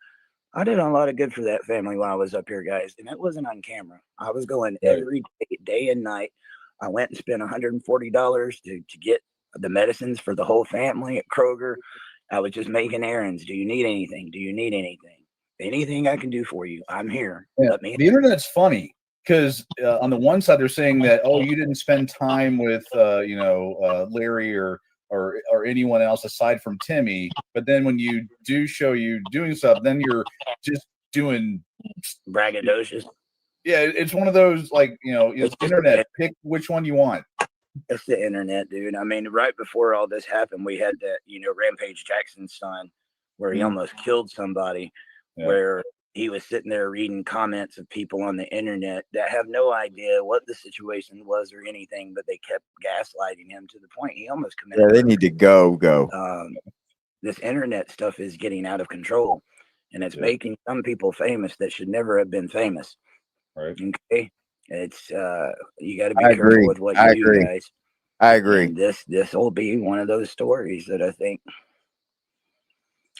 I did a lot of good for that family while I was up here, guys. And it wasn't on camera. I was going every day and night. I went and spent $140 to get the medicines for the whole family at Kroger. I was just making errands. Do you need anything? Do you need anything? Anything I can do for you, I'm here. Yeah. The internet's funny because on the one side they're saying that, oh, you didn't spend time with Larry or anyone else aside from Timmy, but then when you do show you doing stuff, then you're just doing braggadocious. Yeah, it's one of those, like, it's internet. Pick which one you want. It's the internet, dude. I mean, right before all this happened, we had that, Rampage Jackson's son, where he almost killed somebody, where he was sitting there reading comments of people on the internet that have no idea what the situation was or anything, but they kept gaslighting him to the point he almost committed. Yeah, they need to go. This internet stuff is getting out of control, and it's making some people famous that should never have been famous. Right. Okay. It's you got to be careful with what you do, guys. I agree. And this will be one of those stories that I think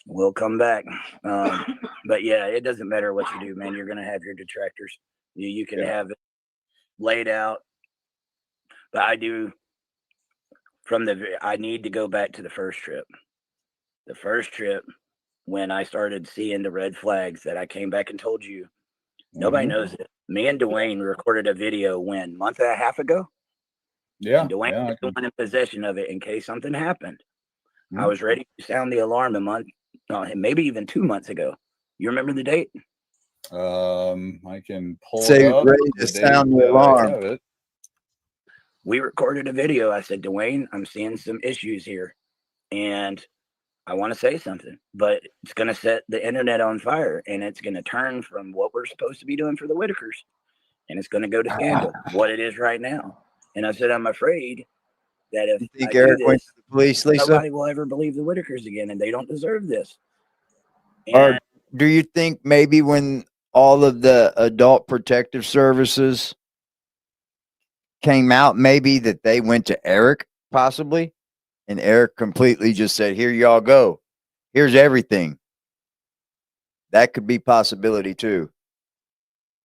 will come back. But yeah, it doesn't matter what you do, man. You're gonna have your detractors. You can have it laid out, but I do. I need to go back to the first trip. The first trip when I started seeing the red flags that I came back and told you. Nobody knows it. Me and Dwayne recorded a video month and a half ago. Yeah. And Dwayne was the one in possession of it in case something happened. I was ready to sound the alarm maybe even 2 months ago. You remember the date? I can pull Say it up. ready to sound the alarm. We recorded a video. I said, Dwayne, I'm seeing some issues here, and I want to say something, but it's going to set the internet on fire, and it's going to turn from what we're supposed to be doing for the Whitakers, and it's going to go to scandal, what it is right now. And I said, I'm afraid that if you think Eric went to the police, Lisa, nobody will ever believe the Whitakers again, and they don't deserve this. Or do you think maybe when all of the adult protective services came out, maybe that they went to Eric possibly? And Eric completely just said, here y'all go. Here's everything. That could be possibility too.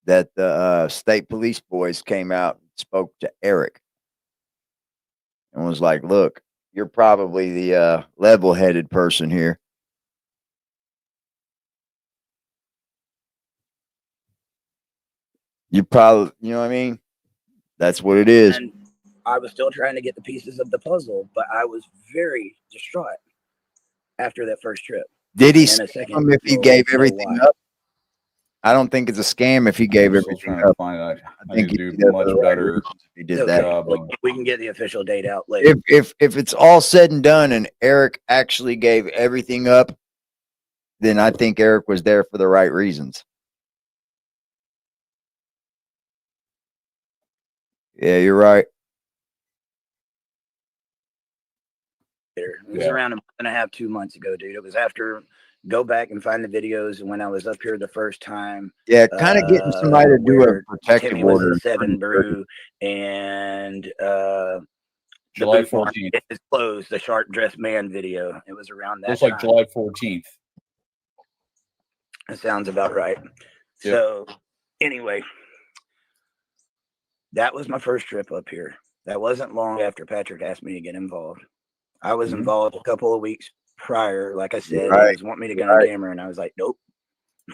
That the state police boys came out and spoke to Eric and was like, look, you're probably the level-headed person here. You probably, you know what I mean? That's what it is. And I was still trying to get the pieces of the puzzle, but I was very distraught after that first trip. Did he scam if he gave everything up? I don't think it's a scam if he gave everything up. I think he do much better if he did that. We can get the official date out later. If it's all said and done and Eric actually gave everything up, then I think Eric was there for the right reasons. Yeah, you're right. It was around a month and a half, 2 months ago, dude. It was after go back and find the videos when I was up here the first time. Yeah, kind of getting somebody to do a protective Timmy order. Was 7 brew, and July boot barn. 14th. It was closed. The sharp dressed man video. It was around that Looks like time. July 14th. That sounds about right. Yep. So anyway, that was my first trip up here. That wasn't long after Patrick asked me to get involved. I was Mhm. involved a couple of weeks prior. Like I said, Right. he was wanting me to get on camera, and I was like, nope.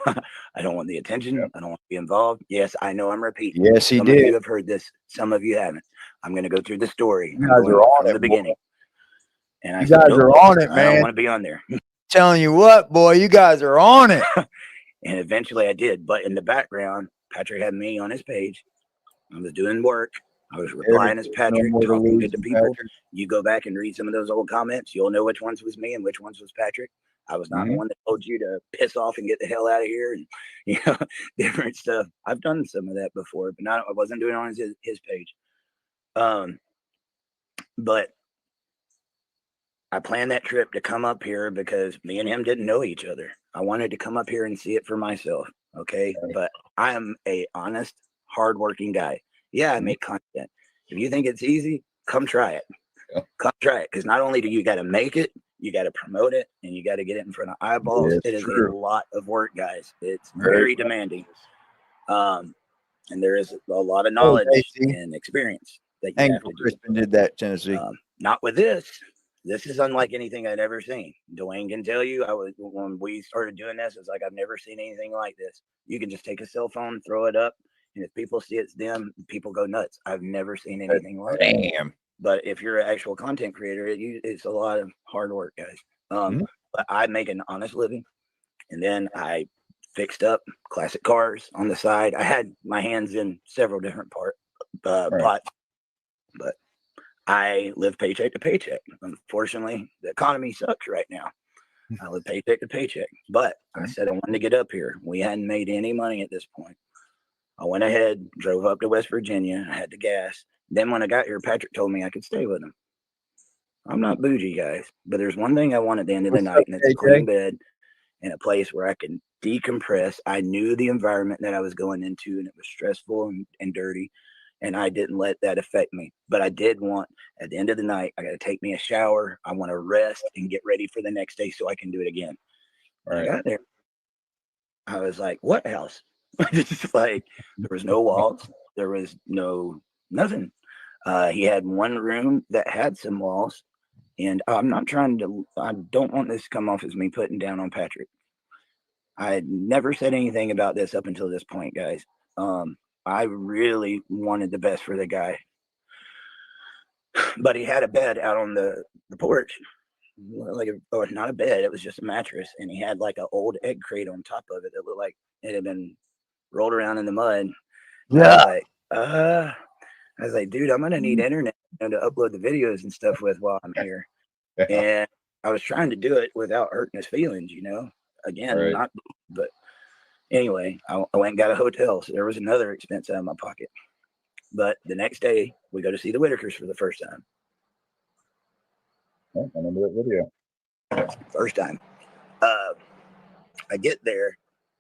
I don't want the attention. Yep. I don't want to be involved. Yes, I know I'm repeating. Yes, he Some of did. you have heard this. Some of you haven't. I'm going to go through the story. You I'm guys going are on from it, the boy. beginning. And I You said, guys nope, are on it, I don't man. want to be on there. Telling you what, boy, you guys are on it. And eventually I did. But in the background, Patrick had me on his page. I was doing work. I was replying as Patrick, No more to talking lose good to than people. Patrick. You go back and read some of those old comments. You'll know which ones was me and which ones was Patrick. I was not the one that told you to piss off and get the hell out of here and, you know, different stuff. I've done some of that before, but I wasn't doing it on his page. But I planned that trip to come up here because me and him didn't know each other. I wanted to come up here and see it for myself. Okay. But I am a honest, hardworking guy. Yeah, I make content. If you think it's easy, come try it. Yeah. Come try it. Because not only do you got to make it, you got to promote it, and you got to get it in front of eyeballs. Yeah, It is true. a lot of work, guys. It's Very very demanding. And there is a lot of Oh, knowledge JC. and experience that you Thank have you, to do. Crispin did that, Tennessee. Not with this. This is unlike anything I'd ever seen. Dwayne can tell you, when we started doing this, it's like I've never seen anything like this. You can just take a cell phone, throw it up, and if people see it's them, people go nuts. I've never seen anything like it. Damn. But if you're an actual content creator, it's a lot of hard work, guys. But I make an honest living, and then I fixed up classic cars on the side. I had my hands in several different pots, but I live paycheck to paycheck. Unfortunately, the economy sucks right now. I live paycheck to paycheck. But I said I wanted to get up here. We hadn't made any money at this point. I went ahead, drove up to West Virginia. I had the gas. Then when I got here, Patrick told me I could stay with him. I'm not bougie, guys, but there's one thing I want at the end of the night, and it's a clean bed and a place where I can decompress. I knew the environment that I was going into, and it was stressful and dirty, and I didn't let that affect me. But I did want, at the end of the night, I got to take me a shower. I want to rest and get ready for the next day so I can do it again. When I got there, I was like, what house? Just like, there was no walls. There was nothing. He had one room that had some walls. And I'm not trying to, I don't want this to come off as me putting down on Patrick. I had never said anything about this up until this point, guys. I really wanted the best for the guy. But he had a bed out on the porch. Or not a bed, it was just a mattress. And he had like an old egg crate on top of it that looked like it had been rolled around in the mud. Yeah. I was like, dude, I'm going to need internet to upload the videos and stuff with while I'm here. Yeah. And I was trying to do it without hurting his feelings, again, but anyway, I went and got a hotel. So there was another expense out of my pocket. But the next day we go to see the Whitakers for the first time. I remember that video. First time. I get there.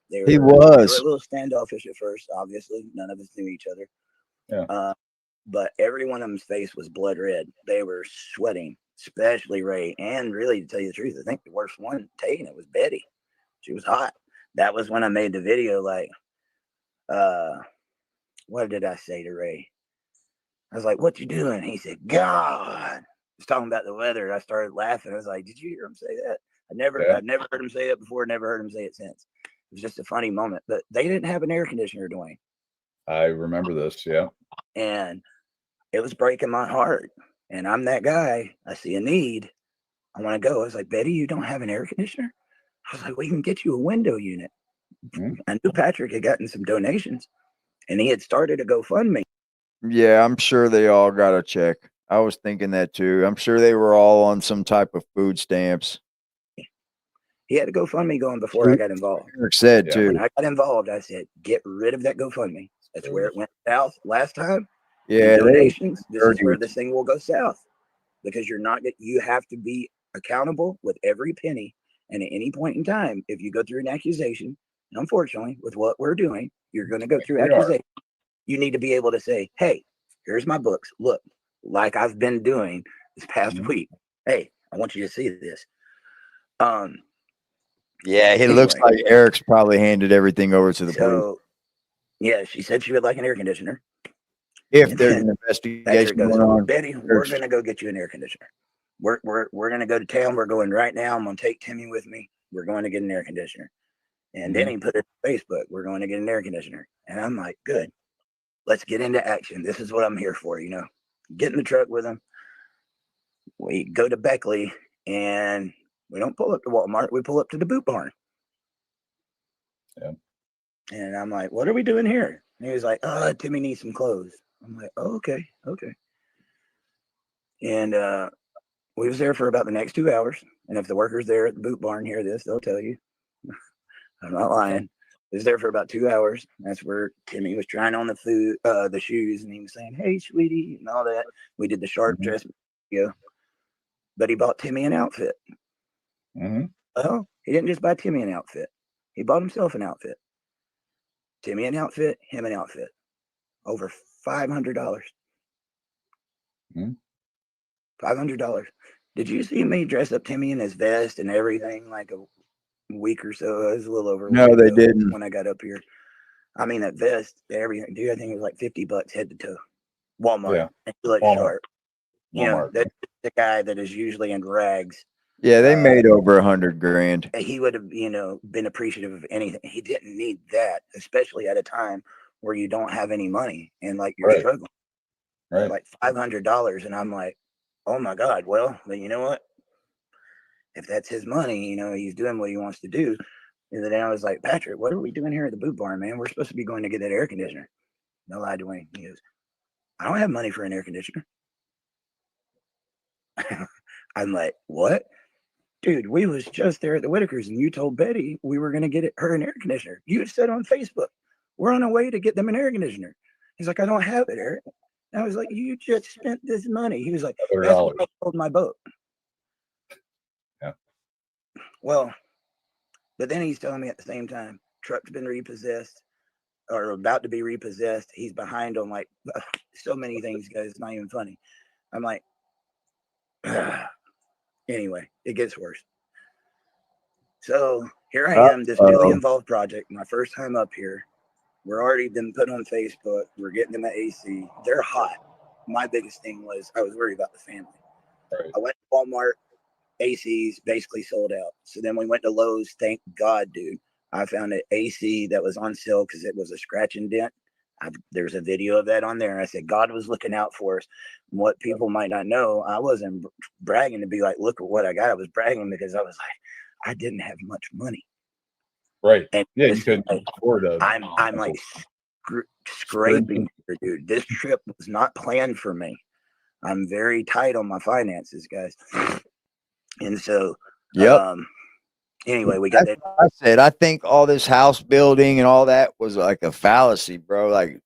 He They were a was. little standoffish at first, obviously. None of us knew each other. Yeah. But every one of them's face was blood red. They were sweating, especially Ray. And really, to tell you the truth, I think the worst one, taking it, was Betty. She was hot. That was when I made the video, like, what did I say to Ray? I was like, what you doing? He said, God. He was talking about the weather. I started laughing. I was like, did you hear him say that? I've never heard him say it before, never heard him say it since. It was just a funny moment. But they didn't have an air conditioner, Dwayne. I remember this, yeah. And it was breaking my heart. And I'm that guy. I see a need. I want to go. I was like, Betty, you don't have an air conditioner? I was like, we can get you a window unit. I knew Patrick had gotten some donations, and he had started a GoFundMe. Yeah, I'm sure they all got a check. I was thinking that too. I'm sure they were all on some type of food stamps. He had a GoFundMe going before I got involved. Eric said too. When I got involved, I said, get rid of that GoFundMe. That's where it went south last time. Yeah, Donations. This is where this thing will go south, because you have to be accountable with every penny. And at any point in time, if you go through an accusation, and unfortunately, with what we're doing, you're going to go through accusation. You need to be able to say, hey, here's my books. Look like I've been doing this past Mhm. week. Hey, I want you to see this. Yeah, it looks Anyway. like Eric's probably handed everything over to the police. So, yeah, she said she would like an air conditioner. If And there's then an investigation Patrick goes, going on, Betty, we're gonna go get you an air conditioner. We're gonna go to town. We're going right now. I'm gonna take Timmy with me. We're going to get an air conditioner. And then he put it on Facebook. We're going to get an air conditioner. And I'm like, good. Let's get into action. This is what I'm here for, you know. Get in the truck with him. We go to Beckley, and we don't pull up to Walmart. We pull up to the boot barn. Yeah. And I'm like, what are we doing here? And he was like, Timmy needs some clothes. I'm like, oh, okay. And we was there for about the next 2 hours. And if the workers there at the boot barn hear this, they'll tell you. I'm not lying. He was there for about 2 hours. That's where Timmy was trying on the shoes, and he was saying, "Hey, sweetie," and all that. We did the sharp dress video, but he bought Timmy an outfit. Well, he didn't just buy Timmy an outfit. He bought himself an outfit. Timmy an outfit, him an outfit. Over $500. $500. Did you see me dress up Timmy in his vest and everything like a week or so? It was a little over. No, they didn't. When I got up here, I mean, that vest, everything, dude. I think it was like $50 head to toe. Walmart. Yeah. And he looked Walmart. sharp. You know, Walmart. that's the guy that is usually in rags. Yeah, they made over $100 grand. He would have, been appreciative of anything. He didn't need that, especially at a time where you don't have any money and like you're struggling. Right. Like $500, and I'm like, oh my God. Well, then you know what? If that's his money, he's doing what he wants to do. And then I was like, Patrick, what are we doing here at the boot barn, man? We're supposed to be going to get that air conditioner. No lie, Dwayne. He goes, I don't have money for an air conditioner. I'm like, what? Dude, we was just there at the Whitakers, and you told Betty we were going to get her an air conditioner. You said on Facebook, we're on our way to get them an air conditioner. He's like, I don't have it, Eric. And I was like, you just spent this money. He was like, that's why I sold my boat. Yeah. Well, but then he's telling me at the same time, truck's been repossessed or about to be repossessed. He's behind on like so many things, guys. It's not even funny. I'm like, anyway, it gets worse. So here I am, this newly involved project, my first time up here. We're already been put on Facebook. We're getting them at AC. They're hot. My biggest thing was I was worried about the family. Right. I went to Walmart. AC's basically sold out. So then we went to Lowe's. Thank God, dude. I found an AC that was on sale because it was a scratch and dent. There's a video of that on there. I said, God was looking out for us. And what people might not know, I wasn't bragging to be like, look at what I got. I was bragging because I was like, I didn't have much money. Right. And yeah, you couldn't afford it. I'm like scraping here, dude. This trip was not planned for me. I'm very tight on my finances, guys. And so, anyway, we got that. I said, I think all this house building and all that was like a fallacy, bro. Like,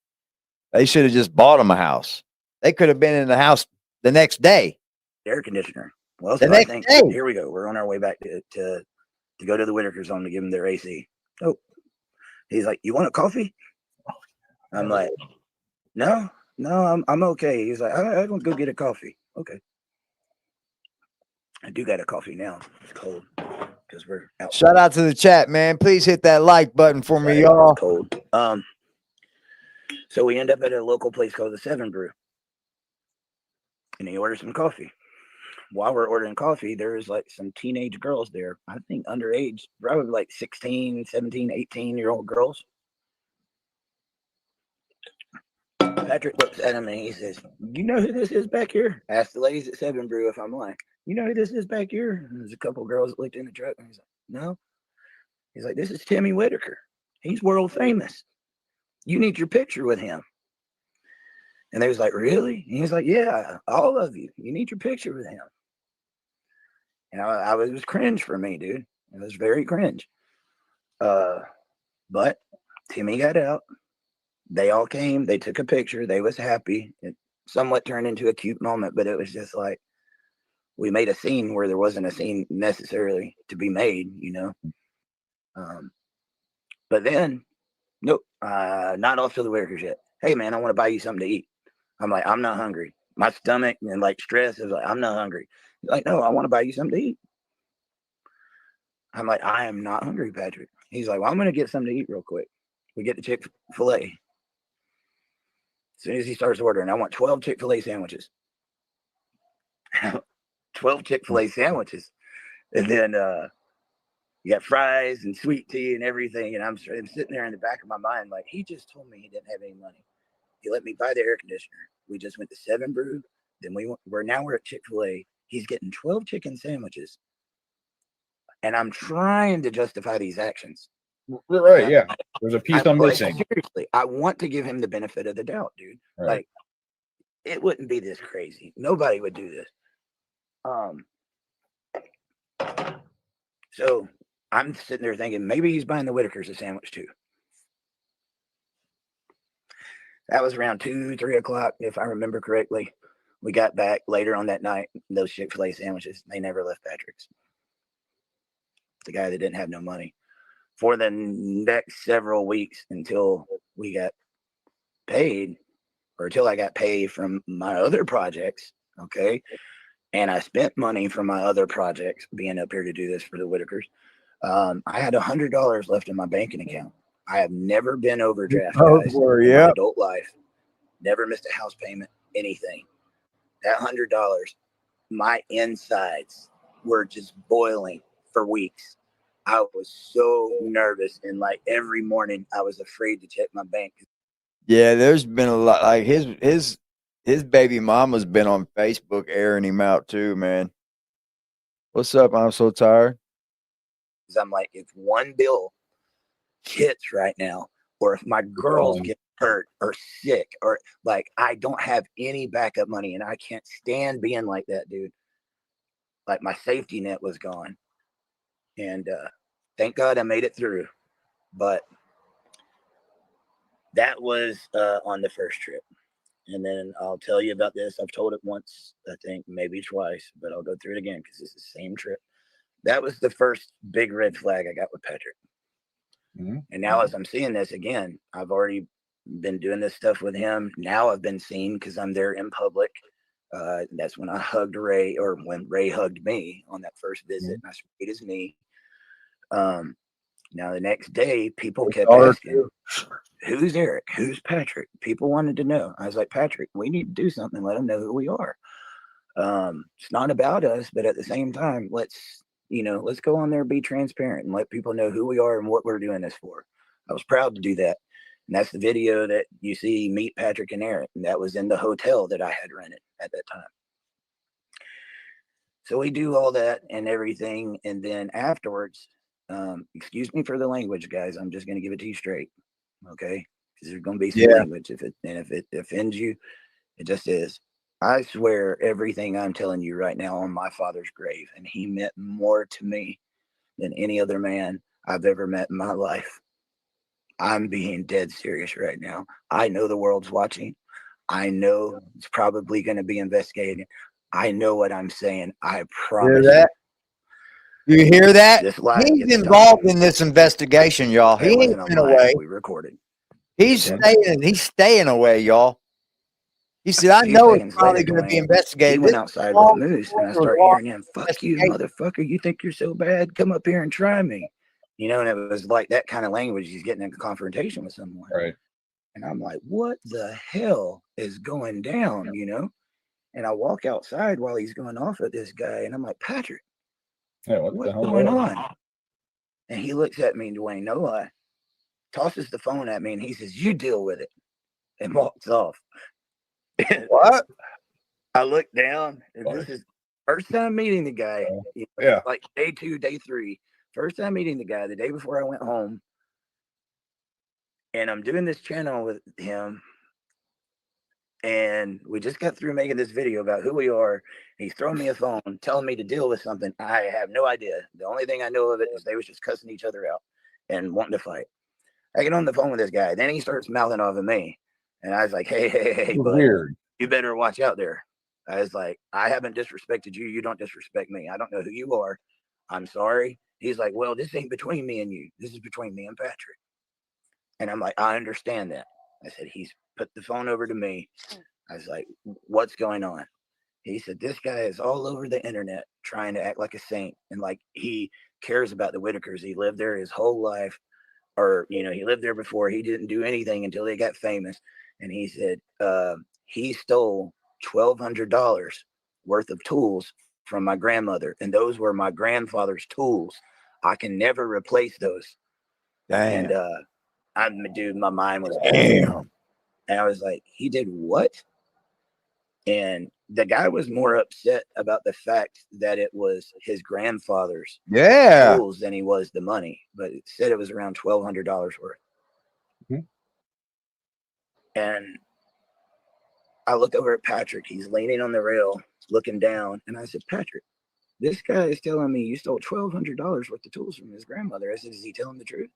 they should have just bought them a house. They could have been in the house the next day. Air conditioner. Well, The so next I think day. here we go. We're on our way back to go to the Whitaker's home to give them their AC. Oh, he's like, you want a coffee? I'm like, no, I'm okay. He's like, I don't go get a coffee. Okay. I do got a coffee now. It's cold because we're out. Shout out to the chat, man. Please hit that like button for me, y'all. Cold. So we end up at a local place called the Seven Brew, and he orders some coffee. While we're ordering coffee, there's like some teenage girls there. I think underage, probably like 16, 17, 18-year-old girls. Patrick looks at him and he says, you know who this is back here? Ask the ladies at Seven Brew if I'm lying. You know who this is back here? And there's a couple of girls that looked in the truck and he's like, no. He's like, this is Timmy Whitaker. He's world famous. You need your picture with him. And they was like, really? And he's like, yeah, all of you. You need your picture with him. And it was cringe for me, dude. It was very cringe. But Timmy got out. They all came. They took a picture. They was happy. It somewhat turned into a cute moment, but it was just like we made a scene where there wasn't a scene necessarily to be made, you know. But then, nope, not off to the Whitakers yet. Hey, man, I want to buy you something to eat. I'm like, I'm not hungry. my stomach and like stress is like, I'm not hungry. He's like, no, I want to buy you something to eat. I'm like, I am not hungry, Patrick. He's like, well, I'm going to get something to eat real quick. We get the Chick-fil-A. As soon as he starts ordering, I want 12 Chick-fil-A sandwiches. 12 Chick-fil-A sandwiches. And then you got fries and sweet tea and everything. And I'm sitting there in the back of my mind, like, he just told me he didn't have any money. He let me buy the air conditioner. We just went to 7 Brew. Then we're at Chick-fil-A. He's getting 12 chicken sandwiches. And I'm trying to justify these actions. Right, yeah. There's a piece I'm missing. Seriously, I want to give him the benefit of the doubt, dude. Right. Like, it wouldn't be this crazy. Nobody would do this. So I'm sitting there thinking maybe he's buying the Whitakers a sandwich too. That was around 2, 3 o'clock, if I remember correctly. We got back later on that night. Those Chick-fil-A sandwiches, they never left Patrick's. The guy that didn't have no money. For the next several weeks until we got paid, or until I got paid from my other projects, okay? And I spent money from my other projects being up here to do this for the Whitakers. I had $100 left in my banking account. I have never been overdraft, guys, in my adult life. Never missed a house payment, anything. That $100, my insides were just boiling for weeks. I was so nervous, and like every morning I was afraid to check my bank. Yeah, there's been a lot. Like his baby mama's been on Facebook airing him out too, man. What's up? I'm so tired. I'm like, if one bill hits right now, or if my girls get hurt or sick, or like I don't have any backup money, and I can't stand being like that, dude. Like my safety net was gone. And thank God I made it through. But that was on the first trip. And then I'll tell you about this. I've told it once, I think, maybe twice, but I'll go through it again because it's the same trip. That was the first big red flag I got with Patrick. Mm-hmm. And now as I'm seeing this again, I've already been doing this stuff with him. Now I've been seen because I'm there in public. That's when I hugged Ray, or when Ray hugged me on that first visit. Mm-hmm. And I sprayed his knee. Now the next day, people kept asking, who's Eric? Who's Patrick? People wanted to know. I was like, Patrick, we need to do something. Let them know who we are. It's not about us, but at the same time, let's go on there, be transparent, and let people know who we are and what we're doing this for. I was proud to do that. And that's the video that you see, Meet Patrick and Eric. And that was in the hotel that I had rented at that time. So we do all that and everything. And then afterwards, excuse me for the language, guys. I'm just going to give it to you straight. Okay. Because there's going to be some language. If it offends you, it just is. I swear everything I'm telling you right now on my father's grave, and he meant more to me than any other man I've ever met in my life. I'm being dead serious right now. I know the world's watching. I know it's probably going to be investigated. I know what I'm saying. I promise. Hear that? You hear that? He's involved in this investigation, y'all. He ain't been away. We recorded. He's staying away, y'all. He said, I know it's probably going to be investigated. He went outside with Moose, and I started hearing him, fuck you, motherfucker. You think you're so bad? Come up here and try me. And it was like that kind of language. He's getting in a confrontation with someone. Right. And I'm like, what the hell is going down, And I walk outside while he's going off at this guy, and I'm like, Patrick, what's going on? And he looks at me, and Dwayne, no lie, tosses the phone at me, and he says, you deal with it, and walks off. What? I look down, and this is first time meeting the guy. Like day 2, day 3. First time meeting the guy the day before I went home. And I'm doing this channel with him. And we just got through making this video about who we are. He's throwing me a phone, telling me to deal with something. I have no idea. The only thing I know of it is they was just cussing each other out and wanting to fight. I get on the phone with this guy. Then he starts mouthing off at me. And I was like, hey, weird. You better watch out there. I was like, I haven't disrespected you. You don't disrespect me. I don't know who you are. I'm sorry. He's like, well, this ain't between me and you. This is between me and Patrick. And I'm like, I understand that. I said, he's put the phone over to me. I was like, what's going on? He said, this guy is all over the internet trying to act like a saint. And like he cares about the Whitakers. He lived there his whole life. Or, you know, he lived there before. He didn't do anything until they got famous. And he said he stole $1,200 worth of tools from my grandmother. And those were my grandfather's tools. I can never replace those. Damn. And dude, my mind was Damn. And I was like, he did what? And the guy was more upset about the fact that it was his grandfather's Yeah. tools than he was the money, but it said it was around $1,200 worth. Mhm. And I look over at Patrick. He's leaning on the rail, looking down. And I said, Patrick, this guy is telling me you stole $1,200 worth of tools from his grandmother. I said, is he telling the truth?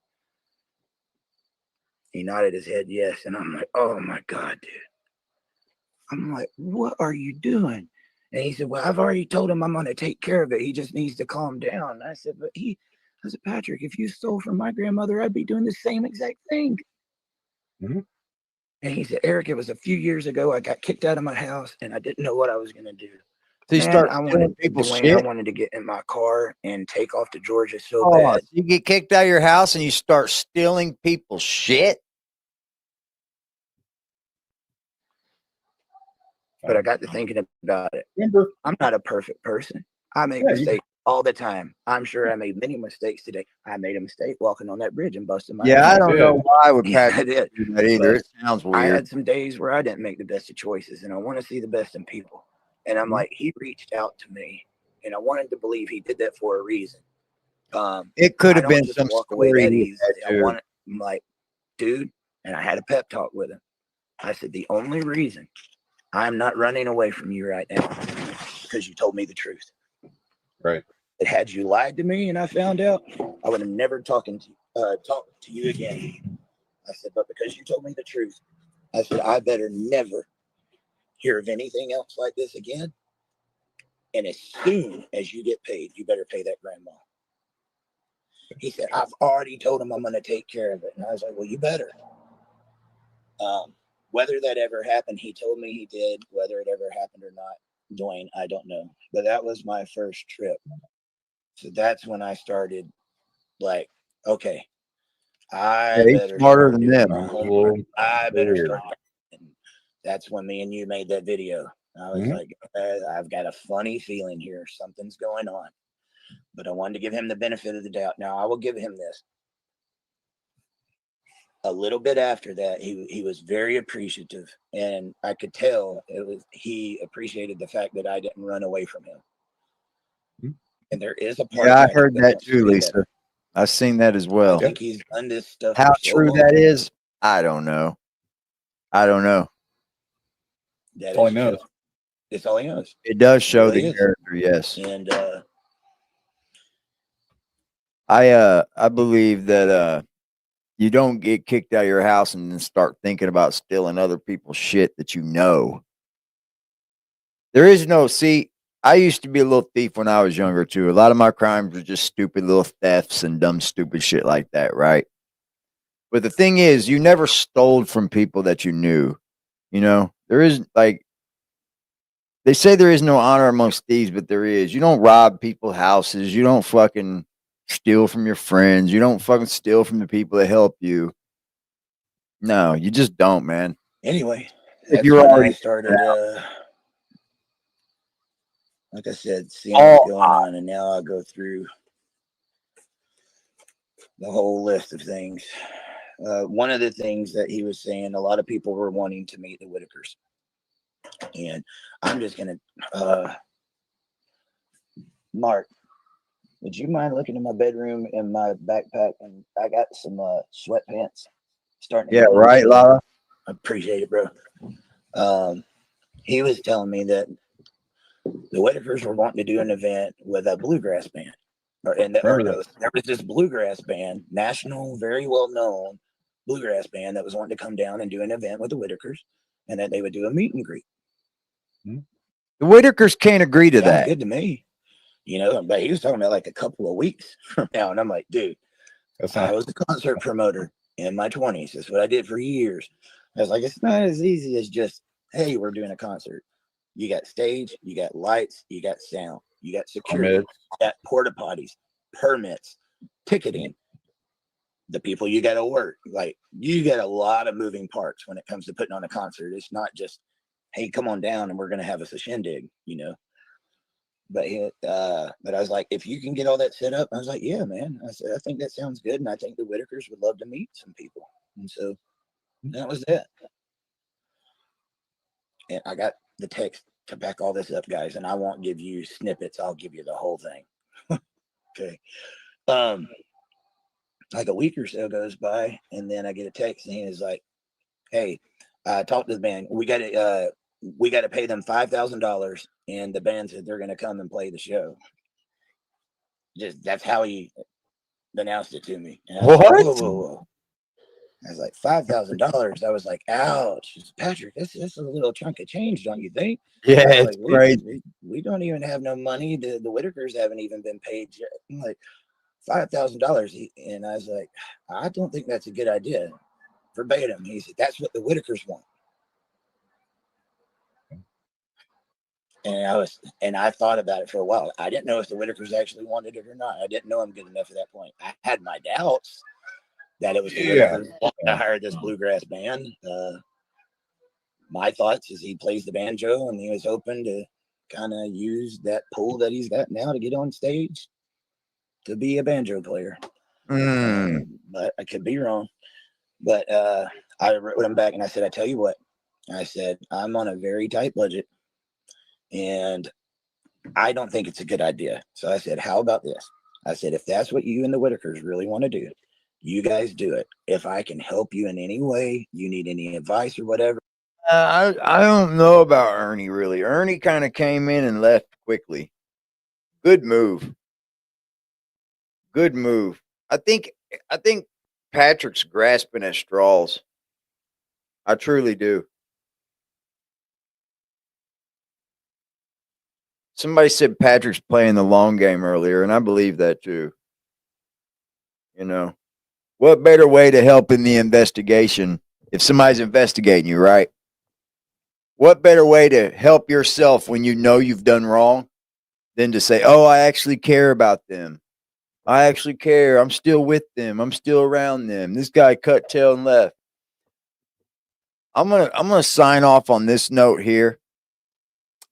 He nodded his head, yes. And I'm like, oh my God, dude. I'm like, what are you doing? And he said, well, I've already told him I'm going to take care of it. He just needs to calm down. And I said, I said, Patrick, if you stole from my grandmother, I'd be doing the same exact thing. Mm-hmm. And he said, Eric, it was a few years ago. I got kicked out of my house and I didn't know what I was going to do. So you Man, start I stealing wanted people's Dwayne, shit. I wanted to get in my car and take off to Georgia so Oh, bad. so you get kicked out of your house and you start stealing people's shit. But I got to thinking about it. Remember, I'm not a perfect person. I make mistakes all the time. I'm sure I made many mistakes today. I made a mistake walking on that bridge and busting my Yeah, I ass. don't know why would Yeah, I Patrick did. do that either. But It sounds I weird. had some days where I didn't make the best of choices, and I want to see the best in people. And I'm like, he reached out to me, and I wanted to believe he did that for a reason. It could I have don't been just some walk away story that he easy. had to. I'm like, dude, and I had a pep talk with him. I said, the only reason I'm not running away from you right now is because you told me the truth. right? Had you lied to me and I found out, I would have never talked to you again. I said, but because you told me the truth, I said, I better never hear of anything else like this again. And as soon as you get paid, you better pay that grandma. He said, I've already told him I'm going to take care of it. And I was like, well, you better. Whether that ever happened, he told me he did. Whether it ever happened or not, Dwayne, I don't know. But that was my first trip. So that's when I started like, okay, I He's better smarter start than doing them. my homework. I better Weird. start. And that's when me and you made that video. I was like, I've got a funny feeling here. Something's going on. But I wanted to give him the benefit of the doubt. Now, I will give him this. A little bit after that, he was very appreciative. And I could tell he appreciated the fact that I didn't run away from him. And there is a part Yeah, I of heard that wants to too, be Lisa. better. I've seen that as I well. think he's done this stuff. How for so true long. that is, I don't know. I don't know. That All is he knows. true. It's all he knows. It does show really the is. character, yes. And I believe that you don't get kicked out of your house and then start thinking about stealing other people's shit that you know. There is no, see, I used to be a little thief when I was younger too. A lot of my crimes were just stupid little thefts and dumb, stupid shit like that, right? But the thing is, you never stole from people that you knew. You know, there is like, they say there is no honor amongst thieves, but there is. You don't rob people's houses. You don't fucking steal from your friends. You don't fucking steal from the people that help you. No, you just don't, man. anyway, If that's you're when I already started, like I said, seeing Oh, what's going on. And now I'll go through the whole list of things. One of the things that he was saying, a lot of people were wanting to meet the Whitakers. And I'm just going to, Mark, would you mind looking in my bedroom and my backpack? And I got some sweatpants starting to yeah, get a little right, chilly. Lala. I appreciate it, bro. He was telling me that the Whitakers were wanting to do an event with a bluegrass band. There was this bluegrass band, national, very well known bluegrass band that was wanting to come down and do an event with the Whitakers, and that they would do a meet and greet. The Whitakers can't agree to Sounds that. good to me, you know. But he was talking about like a couple of weeks from now, and I'm like, dude, I was a concert promoter in my 20s. That's what I did for years. I was like, it's not as easy as just, hey, we're doing a concert. You got stage, you got lights, you got sound, you got security, Permits. you got porta potties, permits, ticketing, the people you got to work. Like, you got a lot of moving parts when it comes to putting on a concert. It's not just, hey, come on down and we're going to have us a shindig, you know. But I was like, if you can get all that set up, I was like, yeah, man. I said, I think that sounds good, and I think the Whitakers would love to meet some people. And so that was that. And I got the text to back all this up, guys. And I won't give you snippets. I'll give you the whole thing. Okay. Like a week or so goes by, and then I get a text, and he is like, hey, talk to the band. We got to pay them $5,000, and the band said they're going to come and play the show. Just that's how he announced it to me. And I was like, whoa, whoa, whoa. I was like, $5,000. I was like, ouch. Patrick, that's a little chunk of change, don't you think? Yeah, I was it's like, crazy. we don't even have no money. The Whitakers haven't even been paid yet. I'm like, $5,000. And I was like, I don't think that's a good idea. Verbatim. He said, that's what the Whitakers want. And I thought about it for a while. I didn't know if the Whitakers actually wanted it or not. I didn't know him good enough at that point. I had my doubts that it was the Whitakers wanting to hire this bluegrass band. My thoughts is he plays the banjo, and he was hoping to kind of use that pull that he's got now to get on stage to be a banjo player. But I could be wrong. But I wrote him back and I said, I tell you what, I said, I'm on a very tight budget, and I don't think it's a good idea. So I said, how about this? I said, if that's what you and the Whitakers really want to do, you guys do it. If I can help you in any way, you need any advice or whatever. I don't know about Ernie really. Ernie kind of came in and left quickly. Good move. Good move. I think Patrick's grasping at straws. I truly do. Somebody said Patrick's playing the long game earlier, and I believe that too. You know, what better way to help in the investigation if somebody's investigating you, right? What better way to help yourself when you know you've done wrong than to say, oh, I actually care about them. I actually care. I'm still with them. I'm still around them. This guy cut tail and left. I'm gonna sign off on this note here.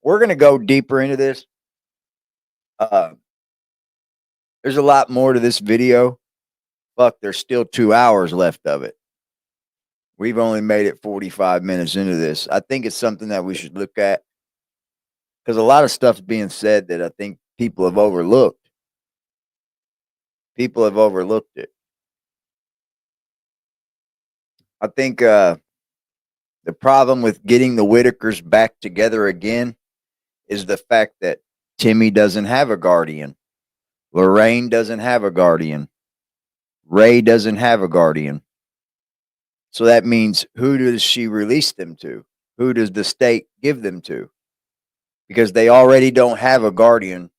We're gonna go deeper into this. There's a lot more to this video. Fuck, there's still 2 hours left of it. We've only made it 45 minutes into this. I think it's something that we should look at because a lot of stuff's being said that I think people have overlooked. People have overlooked it. I think the problem with getting the Whitakers back together again is the fact that Timmy doesn't have a guardian. Lorraine doesn't have a guardian. Ray doesn't have a guardian. So that means who does she release them to? Who does the state give them to? Because they already don't have a guardian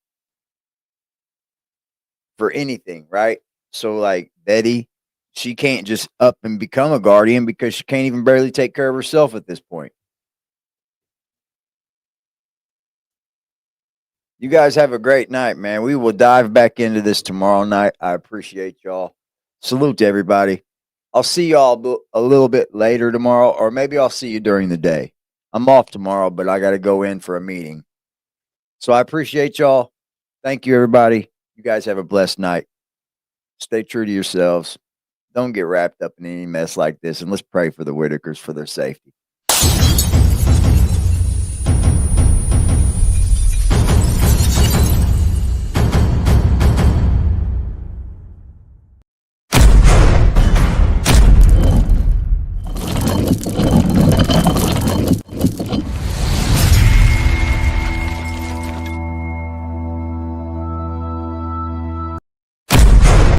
for anything, right? So like Betty, she can't just up and become a guardian because she can't even barely take care of herself at this point. You guys have a great night, man. We will dive back into this tomorrow night. I appreciate y'all. Salute to everybody. I'll see y'all a little bit later tomorrow, or maybe I'll see you during the day. I'm off tomorrow, but I got to go in for a meeting. So I appreciate y'all. Thank you, everybody. You guys have a blessed night. Stay true to yourselves. Don't get wrapped up in any mess like this, and let's pray for the Whitakers for their safety.